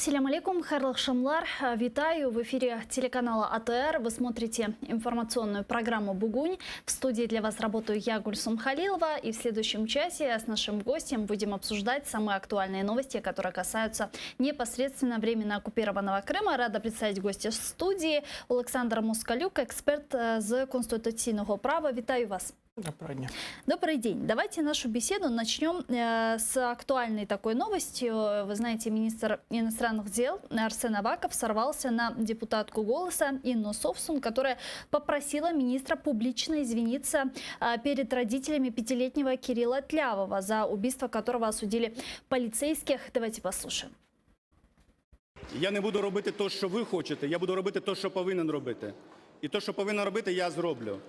Салям алейкум, хайрлых шамлар. Витаю в эфире телеканала АТР. Вы смотрите информационную программу «Бугунь». В студии для вас работаю я, Гульсум Халилова. И в следующем часе с нашим гостем будем обсуждать самые актуальные новости, которые касаются непосредственно временно оккупированного Крыма. Рада представить гостя в студии. Олександр Москалюк, эксперт з конституційного права. Витаю вас. Добрый день. Добрый день. Давайте нашу беседу начнем с актуальной такой новостью. Вы знаете, министр иностранных дел Арсен Аваков сорвался на депутатку «Голоса» Инну Совсун, которая попросила министра публично извиниться перед родителями пятилетнего Кирилла Тлявова, за убийство которого осудили полицейских. Давайте послушаем. Я не буду робити те, що ви хочете, я буду робити те, що повинен робити. І те, що повинен робити, я зроблю.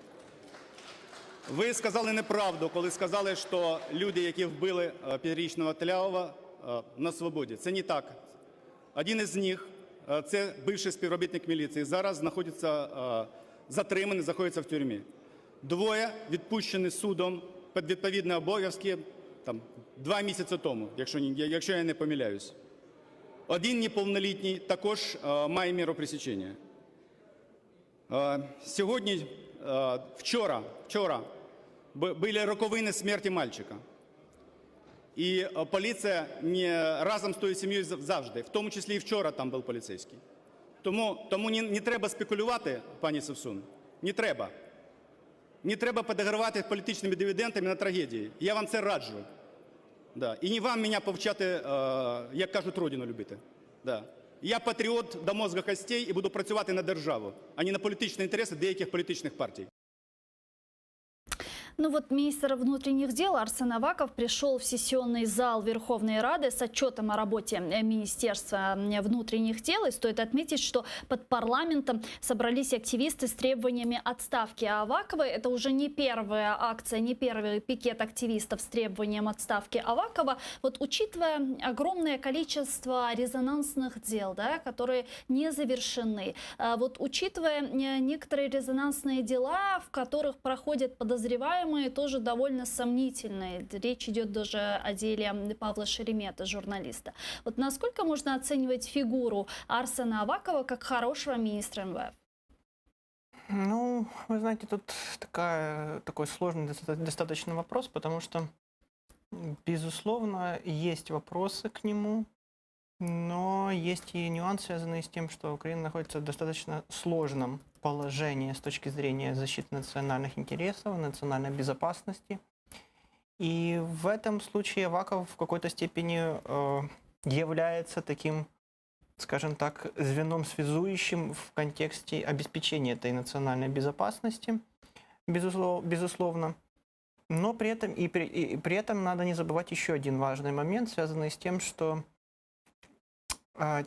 Ви сказали неправду, коли сказали, що люди, які вбили п'ятирічного Тлявова, на свободі. Це не так. Один із них – це бивший співробітник міліції. Зараз знаходиться затриманий, знаходиться в тюрмі. Двоє відпущені судом під відповідні обов'язки 2 місяці тому, якщо я не помиляюсь. Один неповнолітній також має міру пресечення. Сьогодні, вчора були роковини смерті мальчика. І поліція разом з тою сім'єю завжди, в тому числі і вчора там був поліцейський. Тому не треба спекулювати, пані Совсун, не треба. Не треба підігравати політичними дивідендами на трагедії. Я вам це раджу. Да. І не вам мене повчати, як кажуть, родину любити. Да. Я патріот до мозга костей і буду працювати на державу, а не на політичні інтереси деяких політичних партій. Ну вот министр внутренних дел Арсен Аваков пришел в сессионный зал Верховной Рады с отчетом о работе Министерства внутренних дел. И стоит отметить, что под парламентом собрались активисты с требованиями отставки Авакова. Это уже не первая акция, не первый пикет активистов с требованием отставки Авакова. Вот учитывая огромное количество резонансных дел, да, которые не завершены, вот учитывая некоторые резонансные дела, в которых проходят подозреваемые, тоже довольно сомнительные. Речь идет даже о деле Павла Шеремета, журналиста. Вот насколько можно оценивать фигуру Арсена Авакова как хорошего министра МВФ? Ну, вы знаете, тут такой сложный достаточно вопрос, потому что, безусловно, есть вопросы к нему, но есть и нюансы, связанные с тем, что Украина находится в достаточно сложном положении с точки зрения защиты национальных интересов, национальной безопасности. И в этом случае Аваков в какой-то степени является таким, скажем так, звеном связующим в контексте обеспечения этой национальной безопасности, безусловно. Но при этом надо не забывать еще один важный момент, связанный с тем, что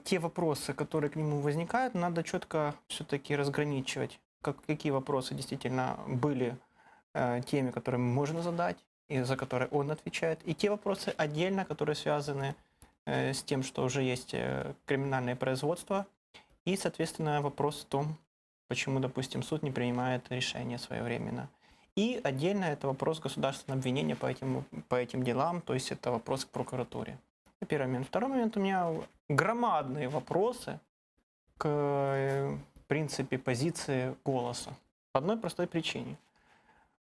те вопросы, которые к нему возникают, надо четко все-таки разграничивать, какие вопросы действительно были теми, которые можно задать, и за которые он отвечает, и те вопросы отдельно, которые связаны с тем, что уже есть криминальное производство, и, соответственно, вопрос в том, почему, допустим, суд не принимает решение своевременно. И отдельно это вопрос государственного обвинения по этим делам, то есть это вопрос к прокуратуре. Первый момент. Второй момент, у меня громадные вопросы к, в принципе, позиции «Голоса». По одной простой причине.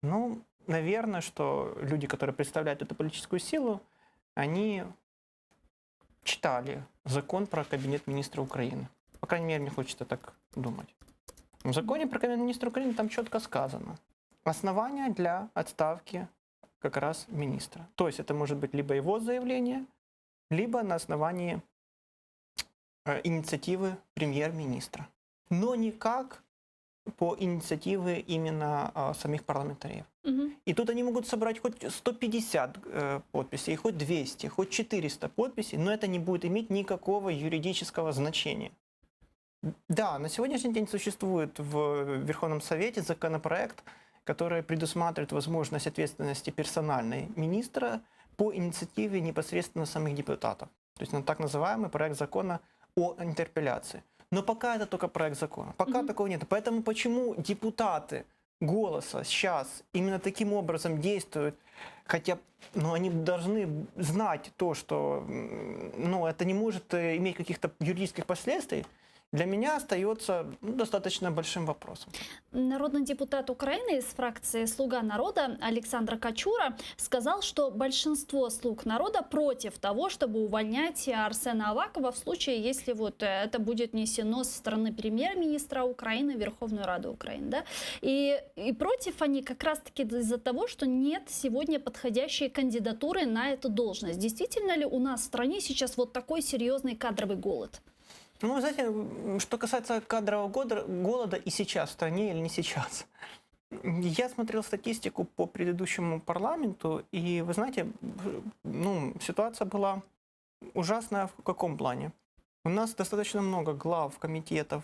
Ну, наверное, что люди, которые представляют эту политическую силу, они читали закон про Кабинет министра Украины. По крайней мере, мне хочется так думать. В законе про Кабинет министра Украины там четко сказано. Основания для отставки как раз министра. То есть это может быть либо его заявление, либо на основании инициативы премьер-министра. Но никак по инициативе именно самих парламентариев. И тут они могут собрать хоть 150 подписей, хоть 200, хоть 400 подписей, но это не будет иметь никакого юридического значения. Да, на сегодняшний день существует в Верховном Совете законопроект, который предусматривает возможность ответственности персональной министра по инициативе непосредственно самих депутатов. То есть так называемый проект закона о интерпелляции. Но пока это только проект закона. Пока такого нет. Поэтому почему депутаты «Голоса» сейчас именно таким образом действуют, хотя они должны знать то, что это не может иметь каких-то юридических последствий, для меня остается достаточно большим вопросом. Народный депутат Украины из фракции «Слуга народа» Александр Качура сказал, что большинство слуг народа против того, чтобы увольнять Арсена Авакова в случае, если это будет внесено со стороны премьер-министра Украины в Верховную Раду Украины. Да? И против они как раз-таки из-за того, что нет сегодня подходящей кандидатуры на эту должность. Действительно ли у нас в стране сейчас такой серьезный кадровый голод? Вы знаете, что касается кадрового голода и сейчас в стране или не сейчас. Я смотрел статистику по предыдущему парламенту, и вы знаете, ситуация была ужасная в каком плане? У нас достаточно много глав комитетов,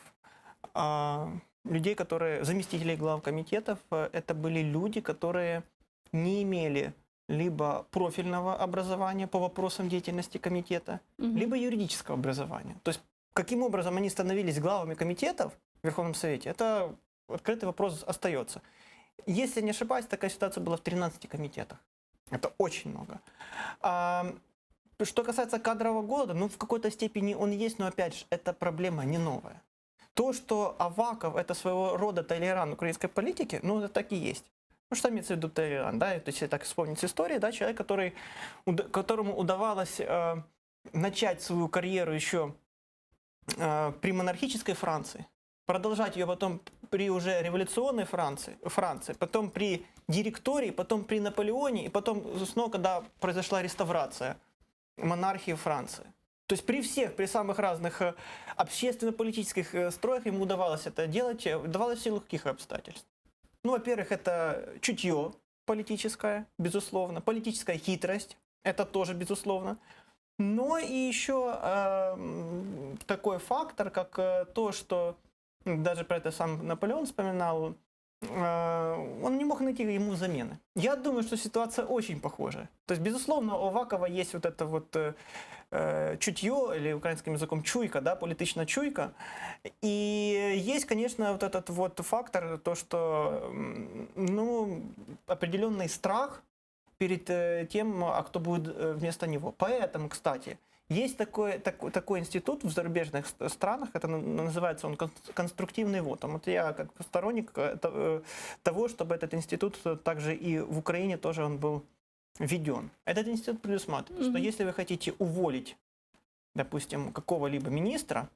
людей, заместителей глав комитетов, это были люди, которые не имели либо профильного образования по вопросам деятельности комитета, либо юридического образования. То есть каким образом они становились главами комитетов в Верховном Совете, это открытый вопрос остается. Если не ошибаюсь, такая ситуация была в 13 комитетах. Это очень много. Что касается кадрового голода, в какой-то степени он есть, но опять же, эта проблема не новая. То, что Аваков это своего рода Талейран украинской политики, это так и есть. Что имеется в виду Талейран? Да? То есть, если так вспомнить историю, да, человек, которому удавалось начать свою карьеру еще при монархической Франции, продолжать ее потом при уже революционной Франции, потом при директории, потом при Наполеоне, и потом снова, когда произошла реставрация монархии Франции. То есть при самых разных общественно-политических строях ему удавалось это делать, удавалось в силу каких обстоятельств? Во-первых, это чутье политическое, безусловно, политическая хитрость, это тоже безусловно. Но и еще такой фактор, как то, что даже про это сам Наполеон вспоминал, он не мог найти ему замены. Я думаю, что ситуация очень похожая. То есть, безусловно, у Авакова есть это чутье, или украинским языком чуйка, да, политичная чуйка. И есть, конечно, этот фактор, то, что определенный страх перед тем, кто будет вместо него. Поэтому, кстати, есть такой институт в зарубежных странах, это называется он конструктивный вод. Я как сторонник того, чтобы этот институт также и в Украине тоже он был введен. Этот институт предусматривает, что если вы хотите уволить, допустим, какого-либо министра,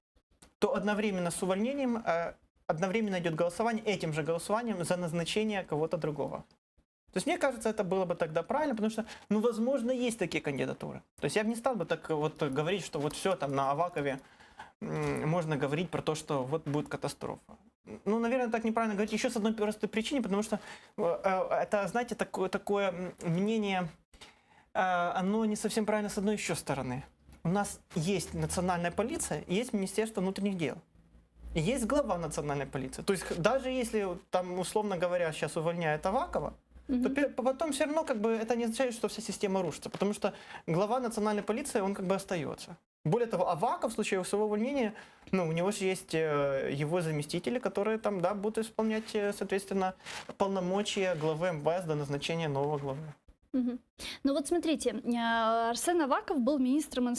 то одновременно с увольнением одновременно идет голосование, этим же голосованием за назначение кого-то другого. То есть, мне кажется, это было бы тогда правильно, потому что, возможно, есть такие кандидатуры. То есть, я бы не стал бы так говорить, что все там на Авакове можно говорить про то, что будет катастрофа. Наверное, так неправильно говорить еще с одной простой причине, потому что это, знаете, такое мнение, оно не совсем правильно с одной еще стороны. У нас есть национальная полиция, есть Министерство внутренних дел. И есть глава национальной полиции. То есть, даже если, там, условно говоря, сейчас увольняют Авакова, то потом все равно это не означает, что вся система рушится, потому что глава национальной полиции, он остается. Более того, Аваков в случае своего увольнения, у него же есть его заместители, которые там, будут исполнять, соответственно, полномочия главы МВС до назначения нового главы. Смотрите, Арсен Аваков был министром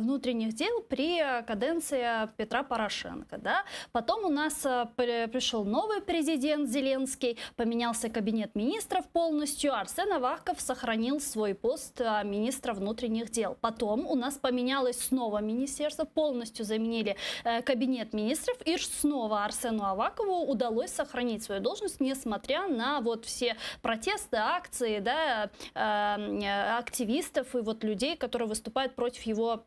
внутренних дел при каденции Петра Порошенко. Да? Потом у нас пришел новый президент Зеленский, поменялся кабинет министров полностью. Арсен Аваков сохранил свой пост министра внутренних дел. Потом у нас поменялось снова министерство, полностью заменили кабинет министров. И снова Арсену Авакову удалось сохранить свою должность, несмотря на все протесты, акции, да, активистов и людей, которые выступают против его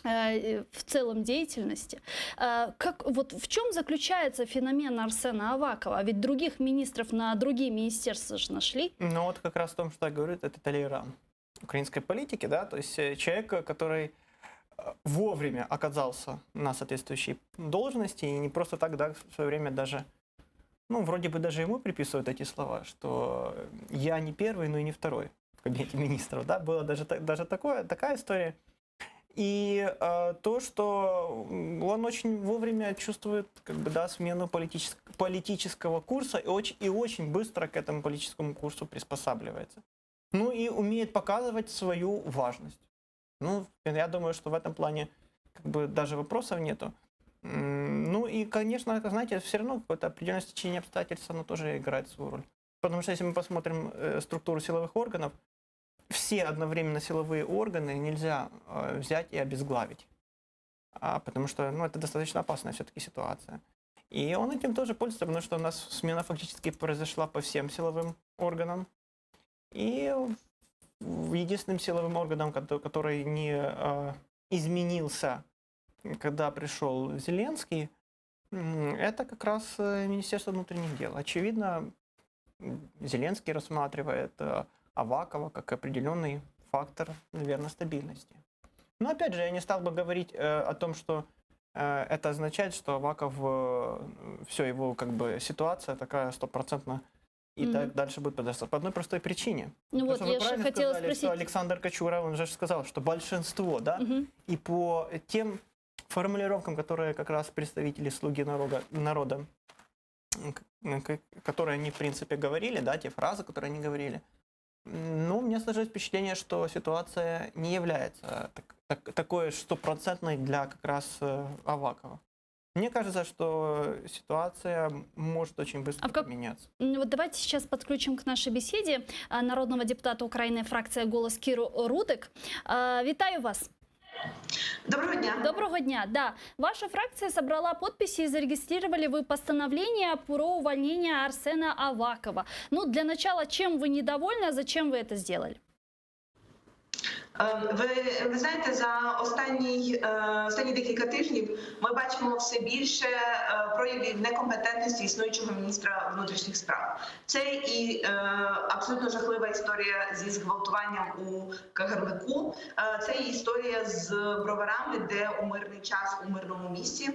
в целом деятельности. В чем заключается феномен Арсена Авакова? Ведь других министров на другие министерства же нашли. Как раз в том, что я говорю, это Талейран украинской политики, да, то есть человек, который вовремя оказался на соответствующей должности, и не просто так, да, в свое время даже вроде бы даже ему приписывают эти слова, что я не первый, но и не второй в кабинете министров. Да? Была даже такая история. то, что он очень вовремя чувствует как бы, да, смену политического курса и очень быстро к этому политическому курсу приспосабливается. Ну и умеет показывать свою важность. Ну, я думаю, что в этом плане как бы даже вопросов нету. Ну и, конечно, знаете, все равно какое-то определенное стечение обстоятельств, оно тоже играет свою роль. Потому что если мы посмотрим структуру силовых органов, все одновременно силовые органы нельзя взять и обезглавить. Потому что ну, это достаточно опасная все-таки ситуация. И он этим тоже пользуется, потому что у нас смена фактически произошла по всем силовым органам. И единственным силовым органом, который не изменился, когда пришел Зеленский, это как раз Министерство внутренних дел. Очевидно, Зеленский рассматривает Авакова как определенный фактор, наверное, стабильности. Но опять же, я не стал бы говорить о том, что это означает, что Аваков, все его как бы ситуация такая стопроцентно и так дальше будет продолжаться. По одной простой причине. Ну вот, Потому что я вы же правильно хотела сказали, спросить. что Александр Качура, он же сказал, что большинство, да, и по тем формулировкам, которые как раз представители «Слуги народа», которые они, в принципе, говорили, да, те фразы, которые они говорили, ну, мне сложилось впечатление, что ситуация не является такой стопроцентной для как раз Авакова. Мне кажется, что ситуация может очень быстро поменяться. Вот давайте сейчас подключим к нашей беседе народного депутата Украины, фракция «Голос» Киру Рудик. Вітаю вас. Доброго дня. Доброго дня. Да, ваша фракция собрала подписи и зарегистрировали вы постановление про увольнение Арсена Авакова. Ну, для начала, чем вы недовольны, а зачем вы это сделали? Ви знаєте, за останні декілька тижнів ми бачимо все більше проявів некомпетентності існуючого міністра внутрішніх справ. Це і абсолютно жахлива історія зі зґвалтуванням у Кагарлику, це і історія з броварами, де у мирний час у мирному місці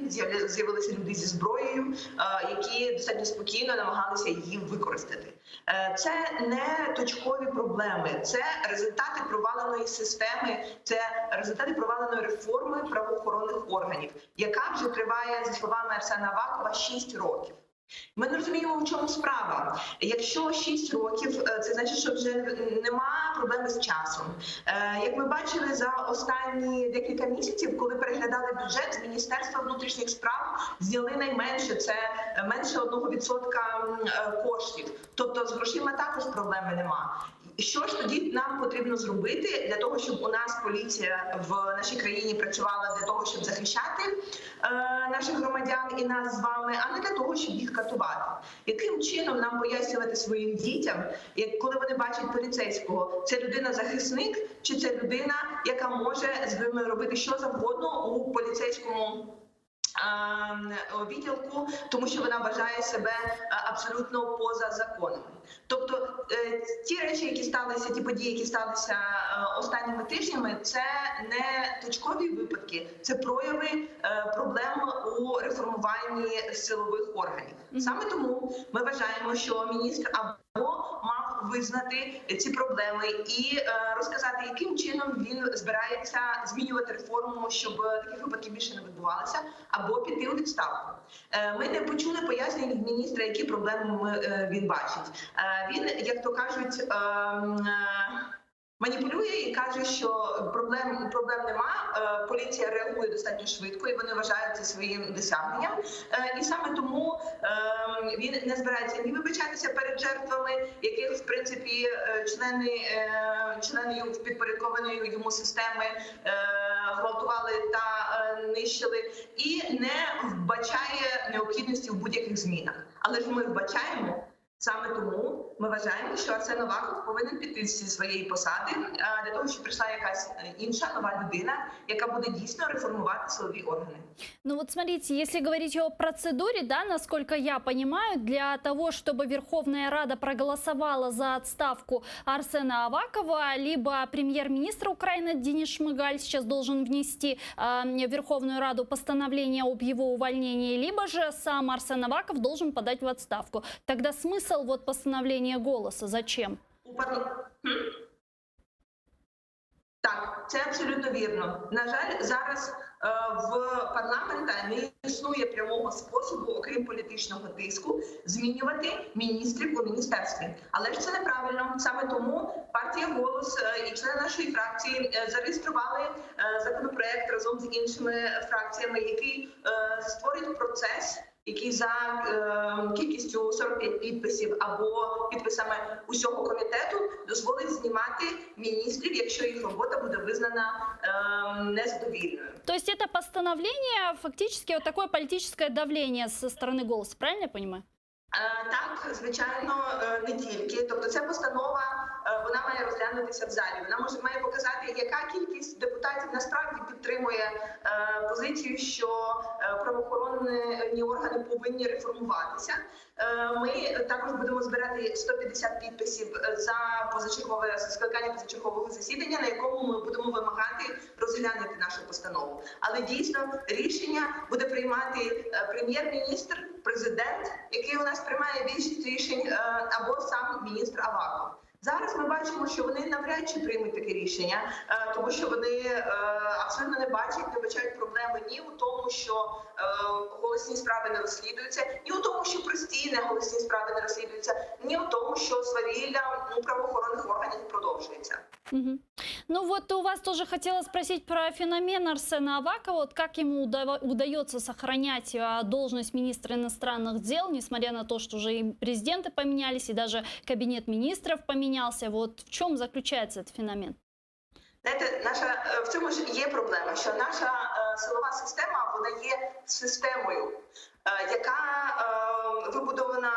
з'явилися люди зі зброєю, які достатньо спокійно намагалися її використати. Це не точкові проблеми, це результати проваленої системи, це результати проваленої реформи правоохоронних органів, яка вже триває, за словами Арсена Авакова, 6 років. Ми не розуміємо, в чому справа. Якщо 6 років, це значить, що вже нема проблеми з часом. Як ми бачили за останні декілька місяців, коли переглядали бюджет, з Міністерства внутрішніх справ зняли найменше, це менше 1% коштів. Тобто з грошима також проблеми нема. Що ж тоді нам потрібно зробити для того, щоб у нас поліція в нашій країні працювала для того, щоб захищати наших громадян і нас з вами, а не для того, щоб їх катувати? Яким чином нам пояснювати своїм дітям, коли вони бачать поліцейського, це людина-захисник чи це людина, яка може з ними робити що завгодно у поліцейському відділку, тому що вона вважає себе абсолютно поза законами. Тобто ті речі, які сталися, ті події, які сталися останніми тижнями, це не точкові випадки, це прояви проблем у реформуванні силових органів. Саме тому ми вважаємо, що міністр або мав визнати ці проблеми і розказати, яким чином він збирається змінювати реформу, щоб таких випадків більше не відбувалося, або піти у відставку. Ми не почули пояснень від міністра, які проблеми він бачить. Він, як то кажуть, маніпулює і каже, що проблем нема, поліція реагує достатньо швидко і вони вважають це своїм досягненням. І саме тому він не збирається ні вибачатися перед жертвами, яких, в принципі, члени підпорядкованої йому системи гвалтували та нищили, і не вбачає необхідності в будь-яких змінах. Але ж ми вбачаємо. Саме тому ми вважаємо, що Арсен Аваков повинен піти зі своєї посади для того, щоб прийшла якась інша нова людина, яка буде дійсно реформувати силові органи. Ну вот смотрите, если говорить о процедуре, да, насколько я понимаю, для того, чтобы Верховная Рада проголосовала за отставку Арсена Авакова, либо премьер-министр Украины Денис Шмыгаль сейчас должен внести в Верховную Раду постановление об его увольнении, либо же сам Арсен Аваков должен подать в отставку. Тогда смысл вот постановления «Голоса» зачем? Так, це абсолютно вірно. На жаль, зараз в парламенті не існує прямого способу, окрім політичного тиску, змінювати міністрів у міністерстві. Але ж це неправильно. Саме тому партія «Голос» і члени нашої фракції зареєстрували законопроект разом з іншими фракціями, який створить процес, який за кількістю 45 підписів або підписами усього комітету дозволить знімати міністрів, якщо їх робота буде визнана незадовільною. То есть это постановление фактически вот такое политическое давление со стороны «Голоса», правильно я понимаю? Так, звичайно, не тільки. Тобто ця постанова, вона має розглянутися в залі. Вона має показати, яка кількість депутатів насправді підтримує позицію, що правоохоронні органи повинні реформуватися. Ми також будемо збирати 150 підписів за позачергове скликання позачергового засідання, на якому ми будемо вимагати розглянути нашу постанову. Але дійсно рішення буде приймати прем'єр-міністр, президент, який у нас приймає більшість рішень, або сам міністр Аваков. Зараз ми бачимо, що вони навряд чи приймуть таке рішення, тому що вони абсолютно не бачать проблеми ні у тому, що голосні справи не розслідуються, ні у тому, що прості неголосні справи не розслідуються, ні у тому, що свавілля правоохоронних органів продовжується. Угу. Ну вот у вас тоже хотела спросить про феномен Арсена Авакова. Вот как ему удается сохранять должность министра иностранных дел, несмотря на то, что уже и президенты поменялись, и даже кабинет министров поменялся. Вот в чем заключается этот феномен? Знаєте, в цьому ж є проблема, що наша силова система, вона є системою, яка вибудована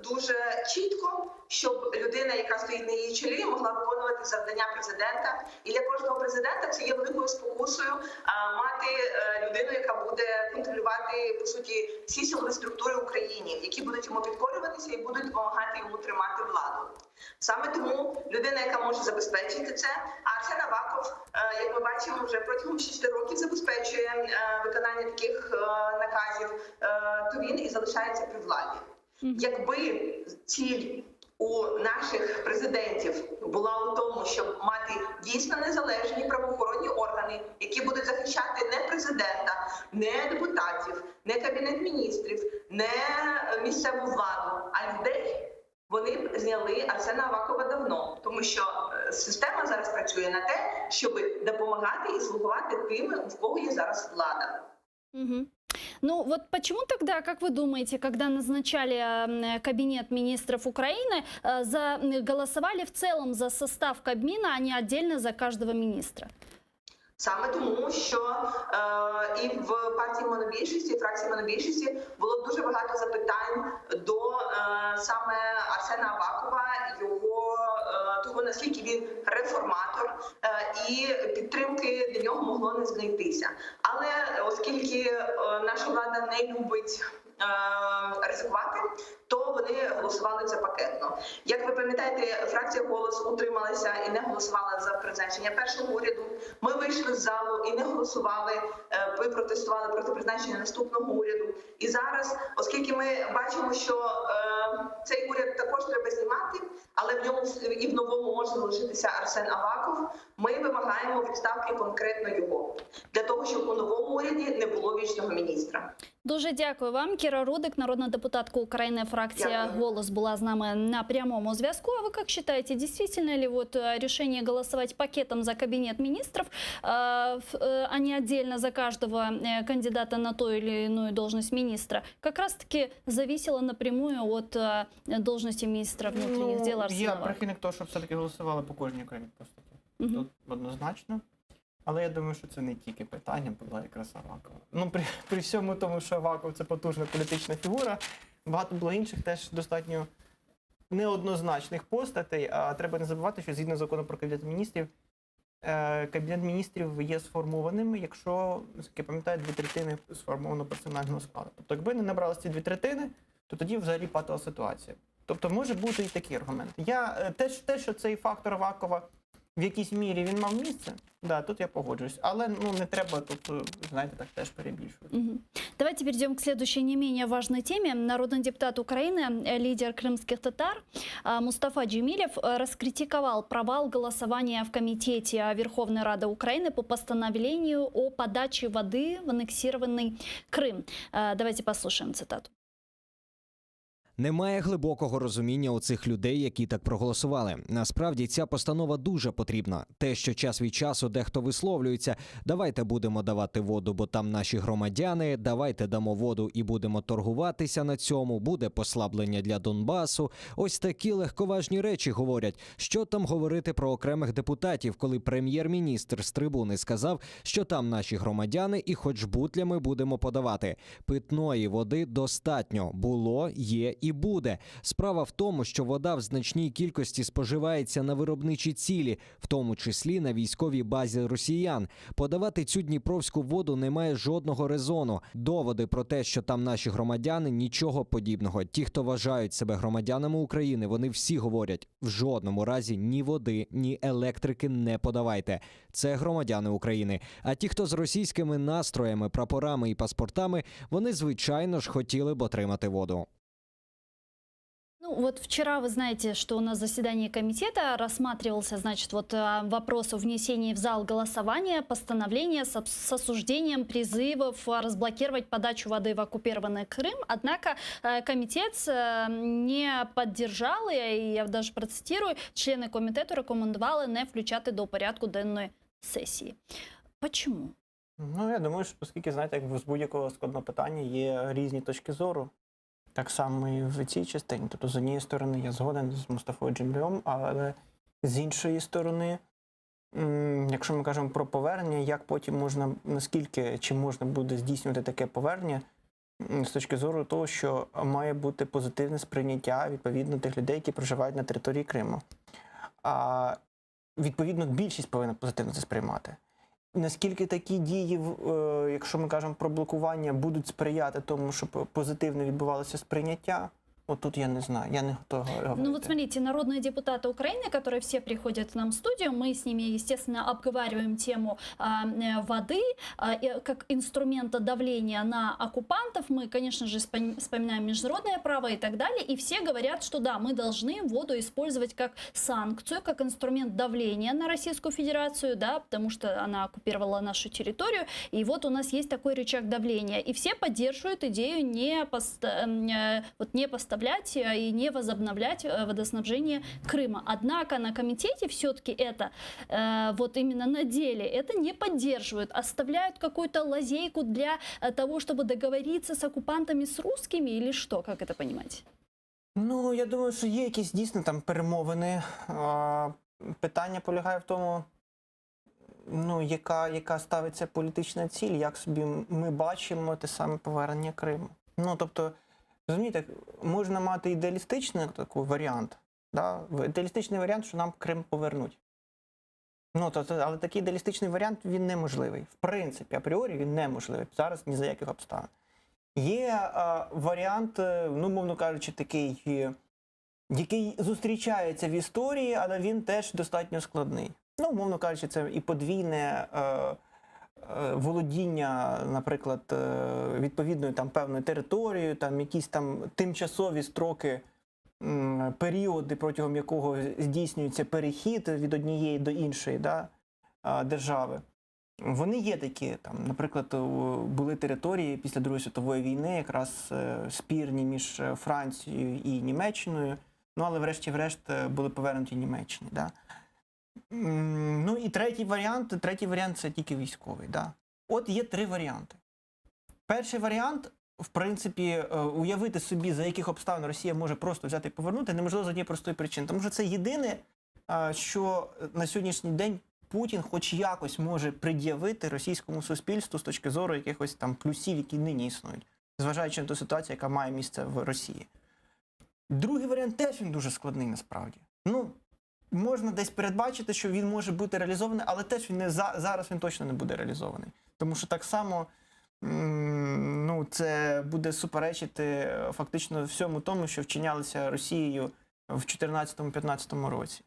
дуже чітко, щоб людина, яка стоїть на її чолі, могла виконувати завдання президента. І для кожного президента це є великою спокусою мати людину, яка буде контролювати, по суті, всі силові структури в Україні, які будуть йому підкорюватися і будуть допомагати йому тримати владу. Саме тому людина, яка може забезпечити це, Арсен Аваков, як ми бачимо, вже протягом 6 років забезпечує виконання таких наказів, то він і залишається при владі. Якби ціль у наших президентів була у тому, щоб мати дійсно незалежні правоохоронні органи, які будуть захищати не президента, не депутатів, не кабінет міністрів, не місцеву владу, а людей, вони б зняли Арсена Авакова давно, тому що система зараз працює на те, щоб допомагати і слугувати тими, в кого є зараз влада. Угу. Ну вот почему тогда, как вы думаете, когда назначали кабинет министров Украины, голосовали в целом за состав Кабмина, а не отдельно за каждого министра? Саме тому, що і в партії монобільшості, і фракції монобільшості було дуже багато запитань до саме Арсена Авакова, його того, наскільки він реформатор, і підтримки для нього могло не знайтися. Але оскільки наша влада не любить ризикувати, то вони голосували це пакетно. Як ви пам'ятаєте, фракція «Голос» утрималася і не голосувала за призначення першого уряду. Ми вийшли з залу і не голосували, ви протестували проти призначення наступного уряду. І зараз, оскільки ми бачимо, що цей уряд також треба знімати, але в ньому і в новому може залишитися Арсен Аваков, ми вимагаємо відставки конкретно його, для того, щоб у новому уряді не було вічного міністра. Дуже дякую вам. Кіра Рудик, народна депутатка України, фракція «Голос», была с нами на прямому зв'язку. А вы как считаете, действительно ли вот решение голосовать пакетом за кабинет министров, а не отдельно за каждого кандидата на ту или иную должность министра, как раз-таки зависело напрямую от должности министра внутренних дел Арсена Я Авакова? прихильник того, щоб все-таки голосували по кожній окремій постаті. Угу. Тут однозначно. Але я думаю, що це не тільки питання була якраз Авакова. Ну, при всьому тому, що Аваков – це потужна політична фігура, багато було інших теж достатньо неоднозначних постатей. А треба не забувати, що згідно закону про Кабінет міністрів є сформованим, якщо, наскільки я пам'ятаю, 2/3 сформовано персонального складу. Тобто, якби не набралися ці 2/3, то тоді взагалі патова ситуація. Тобто може бути і такий аргумент. Те, що цей фактор Авакова в якійсь мірі він мав місце, да, тут я погоджуюсь. Але не треба тут, знаєте, так теж перебільшувати. Угу. Давайте перейдем к следующей не менее важной теме. Народный депутат Украины, лидер крымских татар Мустафа Джемилев раскритиковал провал голосования в Комитете Верховной Рады Украины по постановлению о подаче воды в аннексированный Крым. Давайте послушаем цитату. Немає глибокого розуміння у цих людей, які так проголосували. Насправді ця постанова дуже потрібна. Те, що час від часу дехто висловлюється, давайте будемо давати воду, бо там наші громадяни, давайте дамо воду і будемо торгуватися на цьому, буде послаблення для Донбасу. Ось такі легковажні речі говорять. Що там говорити про окремих депутатів, коли прем'єр-міністр з трибуни сказав, що там наші громадяни і хоч бутлями будемо подавати. Питної води достатньо. Було, є і буде. Справа в тому, що вода в значній кількості споживається на виробничі цілі, в тому числі на військовій базі росіян. Подавати цю дніпровську воду немає жодного резону. Доводи про те, що там наші громадяни, нічого подібного. Ті, хто вважають себе громадянами України, вони всі говорять, в жодному разі ні води, ні електрики не подавайте. Це громадяни України. А ті, хто з російськими настроями, прапорами і паспортами, вони, звичайно ж, хотіли б отримати воду. Ну, вот вчера, вы знаете, что у нас заседание комитета рассматривался, значит, вот вопрос о внесении в зал голосования постановления с осуждением призывов разблокировать подачу воды в оккупированный Крым. Однако комитет не поддержал, и я даже процитирую, члени комітету рекомендували не включати до порядку денної сесії. Почему? Ну, я думаю, що оскільки, знаєте, як з будь-якого складного питання є різні точки зору, так само і в цій частині. Тобто, з однієї сторони, я згоден з Мустафою Джемілєвим, але з іншої сторони, якщо ми кажемо про повернення, як потім можна, наскільки, чи можна буде здійснювати таке повернення, з точки зору того, що має бути позитивне сприйняття, відповідно, тих людей, які проживають на території Криму. А відповідно, більшість повинна позитивно це сприймати. Наскільки такі дії, якщо ми кажемо про блокування, будуть сприяти тому, щоб позитивно відбувалося сприйняття, вот тут я не знаю, я не готова говорити. Ну вот смотрите, народные депутаты Украины, которые все приходят к нам в студию, мы с ними, естественно, обговариваем тему воды как инструмента давления на оккупантов. Мы, конечно же, вспоминаем международное право и так далее. И все говорят, что да, мы должны воду использовать как санкцию, как инструмент давления на Российскую Федерацию, да, потому что она оккупировала нашу территорию. И вот у нас есть такой рычаг давления. И все поддерживают идею не поставлять и не возобновлять водоснабжение Крыма. Однако на комитете все-таки это, вот именно на деле, это не поддерживают. Оставляют какую-то лазейку для того, чтобы договориться с оккупантами, с русскими, или что? Как это понимать? Ну, я думаю, що є якісь дійсно там перемовини. Питання полягає в тому, ну, яка ставиться політична ціль, як собі ми бачимо те саме повернення Криму. Ну, тобто, розумієте, можна мати ідеалістичний такий варіант, да? Ідеалістичний варіант, що нам Крим повернуть. Ну, але такий ідеалістичний варіант, він неможливий. В принципі, апріорі він неможливий. Зараз ні за яких обставин. Є варіант, ну, мовно кажучи, такий, який зустрічається в історії, але він теж достатньо складний. Ну, мовно кажучи, це і подвійне володіння, наприклад, відповідною там певною територією, там якісь там тимчасові строки, періоди, протягом якого здійснюється перехід від однієї до іншої, да, держави. Вони є такі, там, наприклад, були території після Другої світової війни, якраз спірні між Францією і Німеччиною, ну, але врешті-решт були повернуті Німеччині, да. Ну і третій варіант це тільки військовий, да. От є три варіанти. Перший варіант, в принципі, уявити собі, за яких обставин Росія може просто взяти і повернути, неможливо з однієї простої причини. Тому що це єдине, що на сьогоднішній день Путін хоч якось може пред'явити російському суспільству з точки зору якихось там плюсів, які нині існують, зважаючи на ту ситуацію, яка має місце в Росії. Другий варіант теж він дуже складний насправді. Ну, можна десь передбачити, що він може бути реалізований, але теж він зараз він точно не буде реалізований. Тому що так само, ну, це буде суперечити фактично всьому тому, що вчинялося Росією в 2014-2015 році.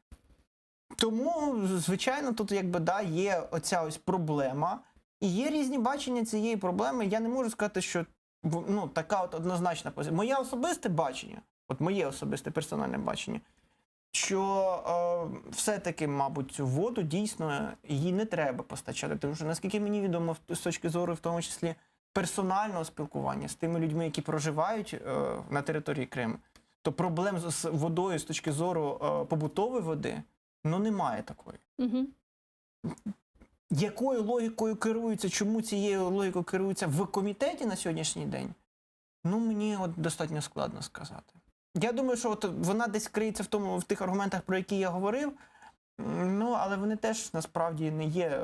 Тому, звичайно, тут якби, да, є оця ось проблема. І є різні бачення цієї проблеми. Я не можу сказати, що ну, така от однозначна позиція. Моє особисте бачення, от моє особисте персональне бачення, що все-таки, мабуть, цю воду дійсно її не треба постачати. Тому що, наскільки мені відомо, з точки зору, в тому числі, персонального спілкування з тими людьми, які проживають на території Криму, то проблем з водою з точки зору побутової води, ну, немає такої. Мгм. Якою логікою керуються, чому цією логікою керуються в комітеті на сьогоднішній день, ну, мені от достатньо складно сказати. Я думаю, що от вона десь криється в тих аргументах, про які я говорив, ну, але вони теж насправді не є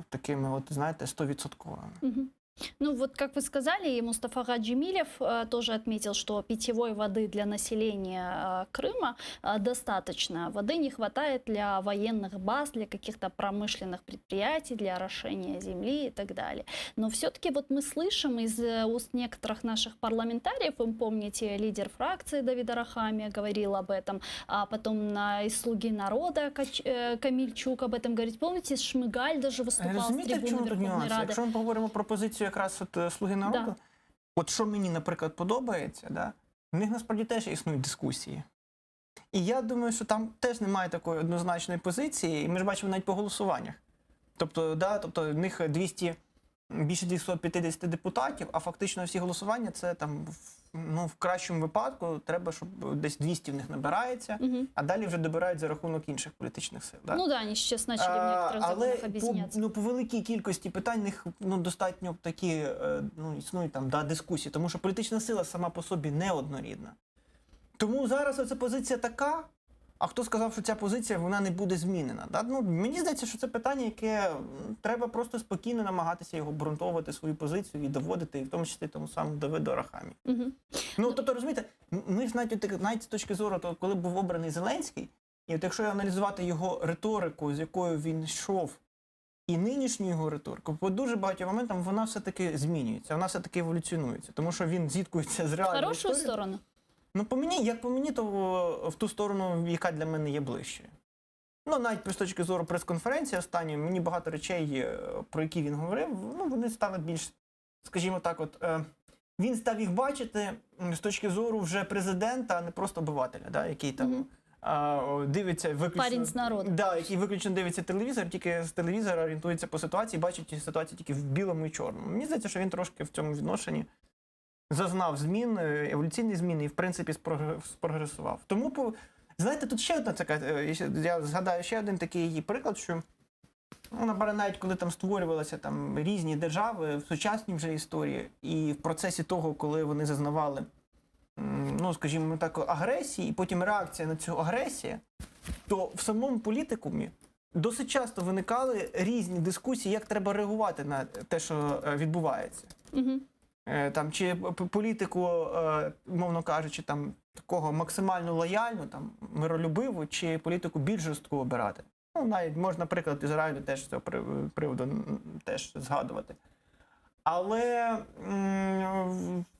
такими, от, знаєте, 100%. Мгм. Ну вот, как вы сказали, и Мустафа Гаджимилев тоже отметил, что питьевой воды для населения Крыма достаточно. Воды не хватает для военных баз, для каких-то промышленных предприятий, для орошения земли и так далее. Но все-таки вот мы слышим из уст некоторых наших парламентариев, вы помните, лидер фракции Давид Арахамия говорил об этом, а потом из «Слуги народа» Камильчук об этом говорит. Помните, Шмигаль даже выступал с Розумієте, в трибуны чому тут Верховной нюанс? Рады. Якщо ми поговоримо про позицію якраз от «Слуги народу», Да. от що мені, наприклад, подобається, да, в них насправді теж існують дискусії. І я думаю, що там теж немає такої однозначної позиції, і ми ж бачимо навіть по голосуваннях. Тобто, в них більше 250 депутатів, а фактично всі голосування це там, ну, в кращому випадку треба, щоб десь 200 в них набирається, Мгм. а далі вже добирають за рахунок інших політичних сил. Да? Ну да, они сейчас начали в некоторых Але законах объединяться. по великій кількості питань в них достатньо такі існують там дискусії, тому що політична сила сама по собі не однорідна. Тому зараз оця позиція така, а хто сказав, що ця позиція вона не буде змінена? Да? Ну, мені здається, що це питання, яке треба просто спокійно намагатися його обґрунтовувати свою позицію і доводити, і в тому числі тому самому Давиду Арахамі. Мгм. Ну, тобто, розумієте, ми ж навіть з точки зору, то, коли був обраний Зеленський, і от якщо аналізувати його риторику, з якою він йшов, і нинішню його риторику, по дуже багатьом моментам вона все-таки змінюється, вона все-таки еволюціонується, тому що він зіткується з реальною Хорошую історією. сторону. Ну, як по мені, то в ту сторону, яка для мене є ближчою. Ну, навіть з точки зору прес-конференції останньої, мені багато речей, про які він говорив, ну, вони стали більш, скажімо так, він став їх бачити з точки зору вже президента, а не просто обивателя, да, який там дивиться виключно... Парень з народу. Да, який виключно дивиться телевізор, тільки з телевізора орієнтується по ситуації, бачить ситуацію тільки в білому і чорному. Мені здається, що він трошки в цьому відношенні зазнав змін, еволюційних змін і, в принципі, спрогресував. Тому, знаєте, тут ще одна така, я згадаю ще один такий приклад, що, навіть коли там створювалися там різні держави в сучасній вже історії, і в процесі того, коли вони зазнавали, ну, скажімо так, агресії, і потім реакція на цю агресію, то в самому політикумі досить часто виникали різні дискусії, як треба реагувати на те, що відбувається. Мгм. Там, чи політику, мовно кажучи, там, такого максимально лояльну, там, миролюбиву, чи політику більш жорстку обирати. Ну, навіть можна приклад Ізраїлю теж з цього приводу теж згадувати. Але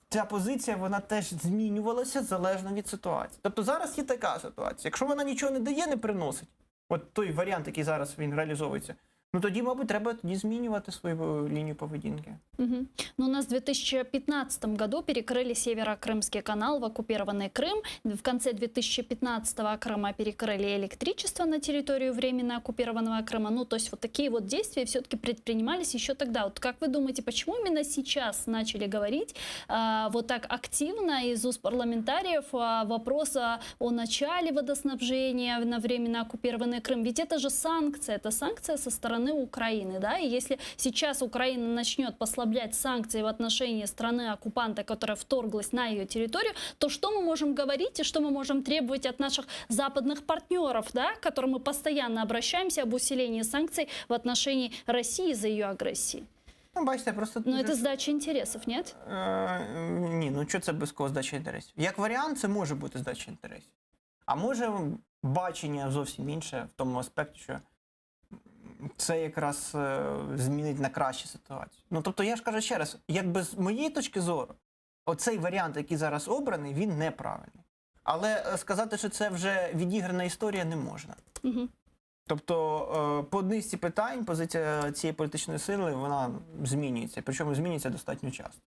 ця позиція, вона теж змінювалася залежно від ситуації. Тобто зараз є така ситуація. Якщо вона нічого не дає, не приносить, от той варіант, який зараз він реалізовується, ну тоді, мабуть, треба тоді змінювати свою лінію поведінки. Мгм. Но у нас в 2015 году перекрыли Северо-Крымский канал в оккупированный Крым. В конце 2015-го Крыма перекрыли электричество на территорию временно оккупированного Крыма. Ну, то есть вот такие вот действия все-таки предпринимались еще тогда. Вот как вы думаете, почему именно сейчас начали говорить вот так активно из уст парламентариев вопрос о начале водоснабжения на временно оккупированный Крым? Ведь это же это санкция со стороны Украины, да? И если сейчас Украина начнет послаблять санкции в отношении страны-оккупанта, которая вторглась на ее территорию, то что мы можем говорить и что мы можем требовать от наших западных партнеров, да, к которым мы постоянно обращаемся об усилении санкций в отношении России за ее агрессии? Ну, бачите, просто... Но это сдача интересов, нет? Ні, ну що це обов'язково здача інтересів? Як варіант, це може бути здача інтересів. А може бачення зовсім інше в тому аспекті, що це якраз змінить на краще ситуацію. Ну, тобто, я ж кажу ще раз, якби з моєї точки зору, оцей варіант, який зараз обраний, він неправильний. Але сказати, що це вже відіграна історія, не можна. Угу. Тобто, по низці питань позиція цієї політичної сили, вона змінюється. Причому змінюється достатньо часто.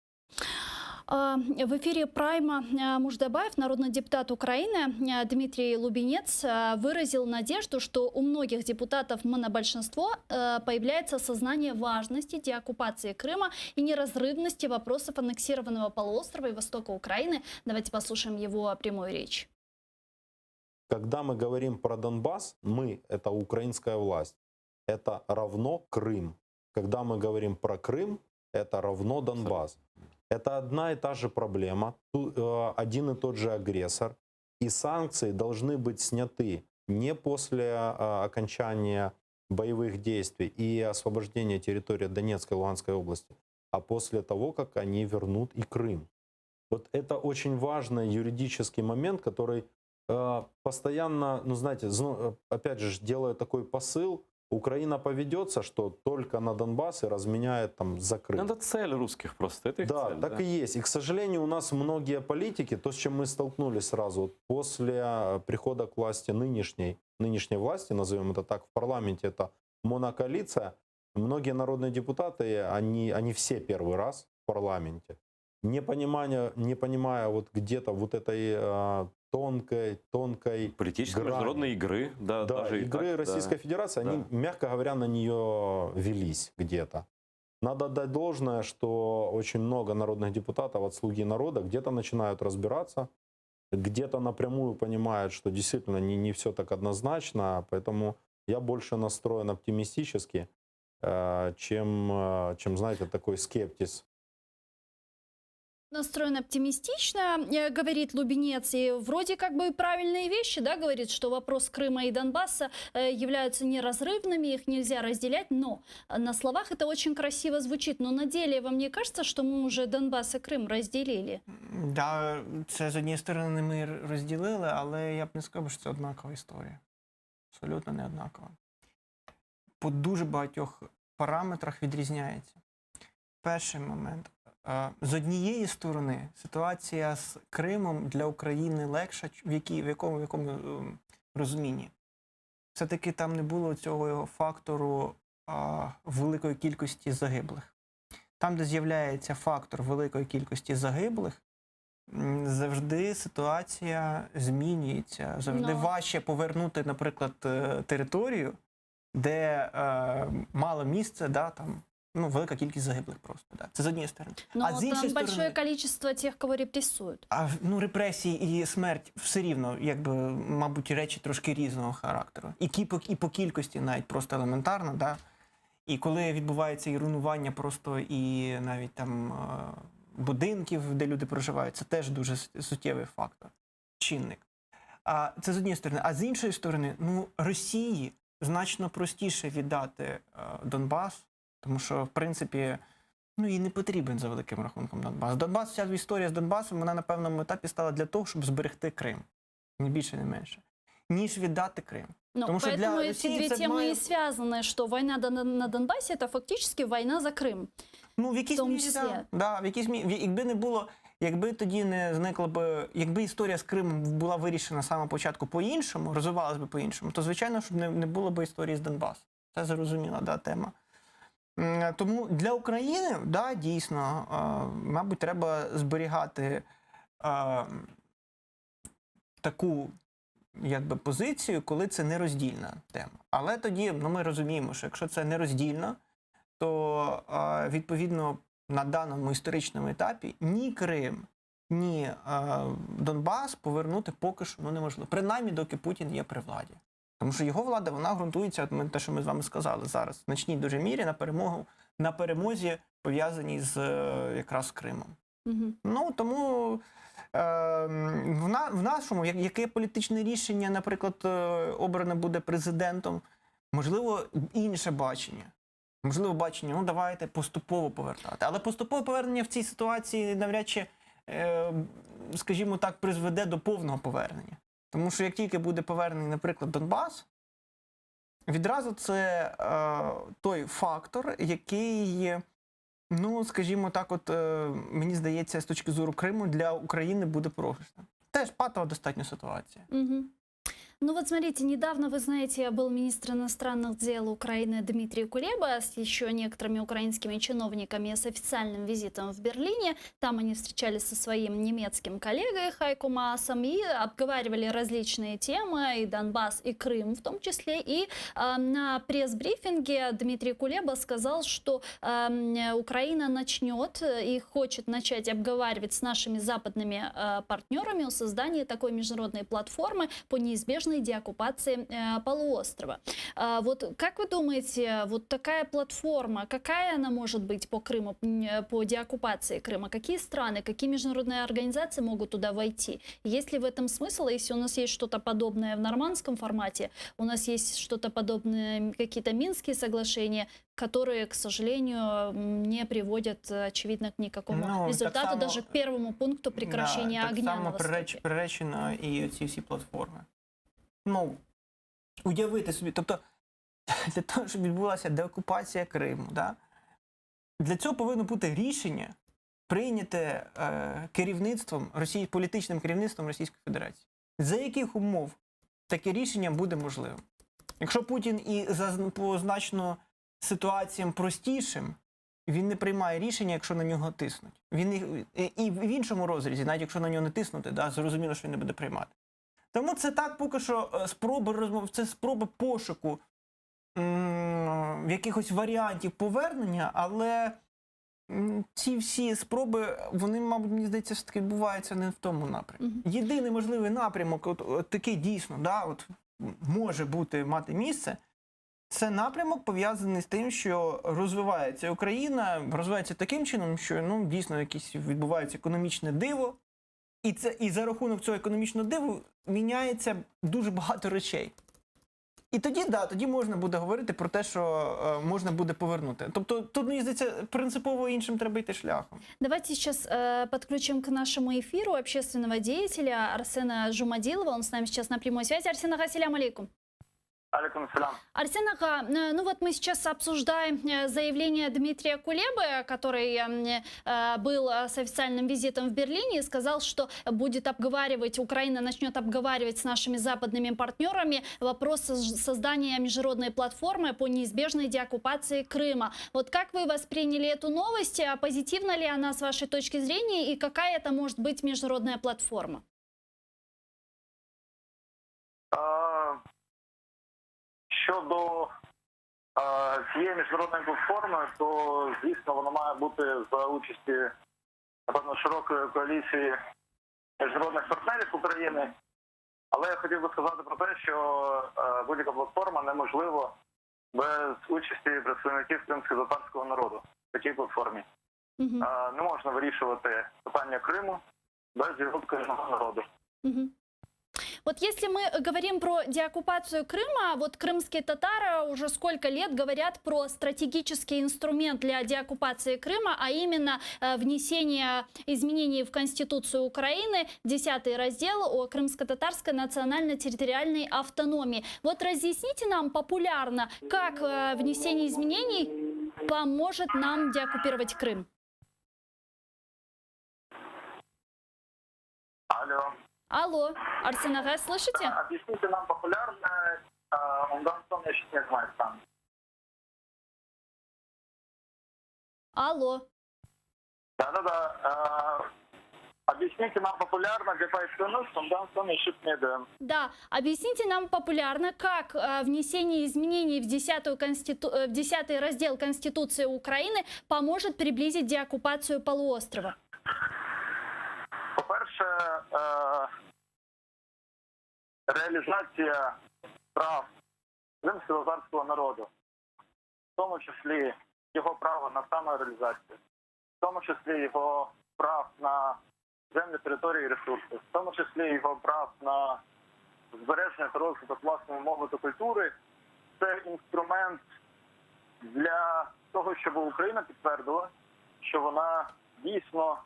В эфире «Прайма» Муждабаев, народный депутат Украины, Дмитрий Лубенец выразил надежду, что у многих депутатов монобольшинство появляется осознание важности деоккупации Крыма и неразрывности вопросов аннексированного полуострова и востока Украины. Давайте послушаем его прямую речь. Когда мы говорим про Донбасс, мы — это украинская власть, это равно Крым. Когда мы говорим про Крым, это равно Донбасс. Это одна и та же проблема, один и тот же агрессор. И санкции должны быть сняты не после окончания боевых действий и освобождения территории Донецкой и Луганской области, а после того, как они вернут и Крым. Вот это очень важный юридический момент, который постоянно, ну знаете, опять же, делая такой посыл, Украина поведется, что только на Донбасс и разменяет там за Крым. Это цель русских просто. Это их Да, цель, так и есть. И, к сожалению, у нас многие политики, то, с чем мы столкнулись сразу, вот после прихода к власти нынешней власти, назовем это так, в парламенте, это монокоалиция, многие народные депутаты, они все первый раз в парламенте, не понимая вот где-то вот этой тонкой политической грани. международной игры. Да, даже и игры так, Российской Федерации, они, мягко говоря, на нее велись где-то. Надо отдать должное, что очень много народных депутатов от «Слуги народа» где-то начинают разбираться, где-то напрямую понимают, что действительно не все так однозначно, поэтому я больше настроен оптимистически, чем знаете, такой скептиз. Настроен оптимистично, говорит Лубенец, и вроде как бы правильные вещи, да, говорит, что вопрос Крыма и Донбасса являются неразрывными, их нельзя разделять, но на словах это очень красиво звучит, но на деле вам не кажется, что мы уже Донбасс и Крим розділили? Да, це з однієї сторони ми розділили, але я б не сказав, що це однакова історія. Абсолютно не однакова. По дуже багатьох параметрах відрізняється. Перший момент. З однієї сторони, ситуація з Кримом для України легша, в якому розумінні. Все-таки там не було цього фактору великої кількості загиблих. Там, де з'являється фактор великої кількості загиблих, завжди ситуація змінюється. Завжди важче повернути, наприклад, територію, де мало місця, да, там, ну, велика кількість загиблих просто. Да. Це з однієї сторони. Но там большое количество тех, кого репрессуют. Ну, репресії і смерть все рівно, якби, мабуть, речі трошки різного характеру. І по кількості навіть просто елементарно, да. І коли відбувається і руйнування просто і навіть там будинків, де люди проживають, це теж дуже суттєвий фактор, чинник. Це з однієї сторони. А з іншої сторони, ну, Росії значно простіше віддати Донбас, тому що, в принципі, ну, їй не потрібен за великим рахунком Донбас. Вся історія з Донбасом, вона на певному етапі стала для того, щоб зберегти Крим. Ні більше, не менше. Ніж віддати Крим. Но Тому що поэтому для эти Росії две це темы має... и связаны, что война на Донбассе – это фактически война за Крым. Ну, в якійсь мірі, да, в якійсь мірі, якби не було, якби тоді не зникло б, якби історія з Кримом була вирішена з самого початку по-іншому, розвивалась би по-іншому, то, звичайно, щоб не було б історії з Донбасу. Це зрозуміла, да, тема. Тому для України, да, дійсно, мабуть, треба зберігати таку, якби, позицію, коли це нероздільна тема. Але тоді, ну, ми розуміємо, що якщо це нероздільно, то, відповідно, на даному історичному етапі ні Крим, ні Донбас повернути поки що, ну, неможливо. Принаймні, доки Путін є при владі. Тому що його влада, вона ґрунтується, те, що ми з вами сказали зараз, в значній дуже мірі на перемозі, пов'язаній з якраз Кримом. Угу. Ну, тому в нашому, яке політичне рішення, наприклад, обране буде президентом, можливо, інше бачення. Можливо, бачення, ну, давайте поступово повертати. Але поступове повернення в цій ситуації навряд чи, скажімо так, призведе до повного повернення. Тому що як тільки буде повернений, наприклад, Донбас, відразу це той фактор, який, ну, скажімо так, от, мені здається, з точки зору Криму, для України буде програшним. Теж патова достатньо ситуація. Угу. Ну вот смотрите, недавно, вы знаете, был министр иностранных дел Украины Дмитрий Кулеба с еще некоторыми украинскими чиновниками с официальным визитом в Берлине. Там они встречались со своим немецким коллегой Хайко Маасом и обговаривали различные темы, и Донбасс, и Крым в том числе. И на пресс-брифинге Дмитрий Кулеба сказал, что Украина начнет и хочет начать обговаривать с нашими западными партнерами о создании такой международной платформы по неизбежной деоккупации полуострова. Вот как вы думаете, вот такая платформа, какая она может быть по Крыму, по деоккупации Крыма? Какие страны, какие международные организации могут туда войти? Есть ли в этом смысл? Если у нас есть что-то подобное в нормандском формате, у нас есть что-то подобное, какие-то Минские соглашения, которые, к сожалению, не приводят, очевидно, к никакому результату, само, даже к первому пункту прекращения так огня само на востокі. приречено і ці всі платформи. Ну, уявити собі, тобто, для того, щоб відбулася деокупація Криму, да, для цього повинно бути рішення, прийняте керівництвом, політичним керівництвом Російської Федерації. За яких умов таке рішення буде можливим? Якщо Путін і по значно ситуаціям простішим, він не приймає рішення, якщо на нього тиснуть. Він і в іншому розрізі, навіть якщо на нього не тиснути, да, зрозуміло, що він не буде приймати. Тому це так поки що спроби розмов, це спроби пошуку якихось варіантів повернення, але ці всі спроби, вони, мабуть, мені здається, все таки відбуваються не в тому напрямку. Єдиний можливий напрямок, от такий дійсно, да, от, може бути, мати місце, це напрямок пов'язаний з тим, що розвивається Україна, розвивається таким чином, що ну, дійсно якесь відбувається економічне диво, і за рахунок цього економічного диву міняється дуже багато речей. І тоді, да, тоді можна буде говорити про те, що можна буде повернути. Тобто тут, мені здається, принципово іншим треба йти шляхом. Давайте сейчас подключим к нашему эфиру общественного деятеля Арсена Жумадилова. Он с нами сейчас на прямой связи. Арсен ага, ассаляму алейкум. Алейкум салям. Арсен ага, ну вот мы сейчас обсуждаем заявление Дмитрия Кулебы, который был с официальным визитом в Берлине и сказал, что будет обговаривать, Украина начнет обговаривать с нашими западными партнерами вопрос создания международной платформы по неизбежной деоккупации Крыма. Вот как вы восприняли эту новость? Позитивна ли она с вашей точки зрения и какая это может быть международная платформа? Щодо цієї міжнародної платформи, то, звісно, вона має бути за участі, напевно, широкої коаліції міжнародних партнерів України. Але я хотів би сказати про те, що будь-яка платформа неможлива без участі представників кримськотатарського народу в такій платформі. Не можна вирішувати питання Криму без його корінного народу. Вот если мы говорим про деоккупацию Крыма, вот крымские татары уже сколько лет говорят про стратегический инструмент для деоккупации Крыма, а именно внесение изменений в Конституцию Украины, 10 раздел о крымско-татарской национально-территориальной автономии. Вот разъясните нам популярно, как внесение изменений поможет нам деоккупировать Крым. Алло. Алло, Арсен ага, слышите? Объясните нам популярно, он я сейчас не знаю сам. Алло. Да-да-да. Объясните нам популярно, где поясню, он я сейчас не знаю. Да, объясните нам популярно, как внесение изменений в 10 раздел Конституции Украины поможет приблизить деоккупацию полуострова. По-перше, реалізація прав кримськотатарського народу, в тому числі його право на самореалізацію, в тому числі його прав на землі, території і ресурси, в тому числі його прав на збереження та розвиток власної мови та культури, це інструмент для того, щоб Україна підтвердила, що вона дійсно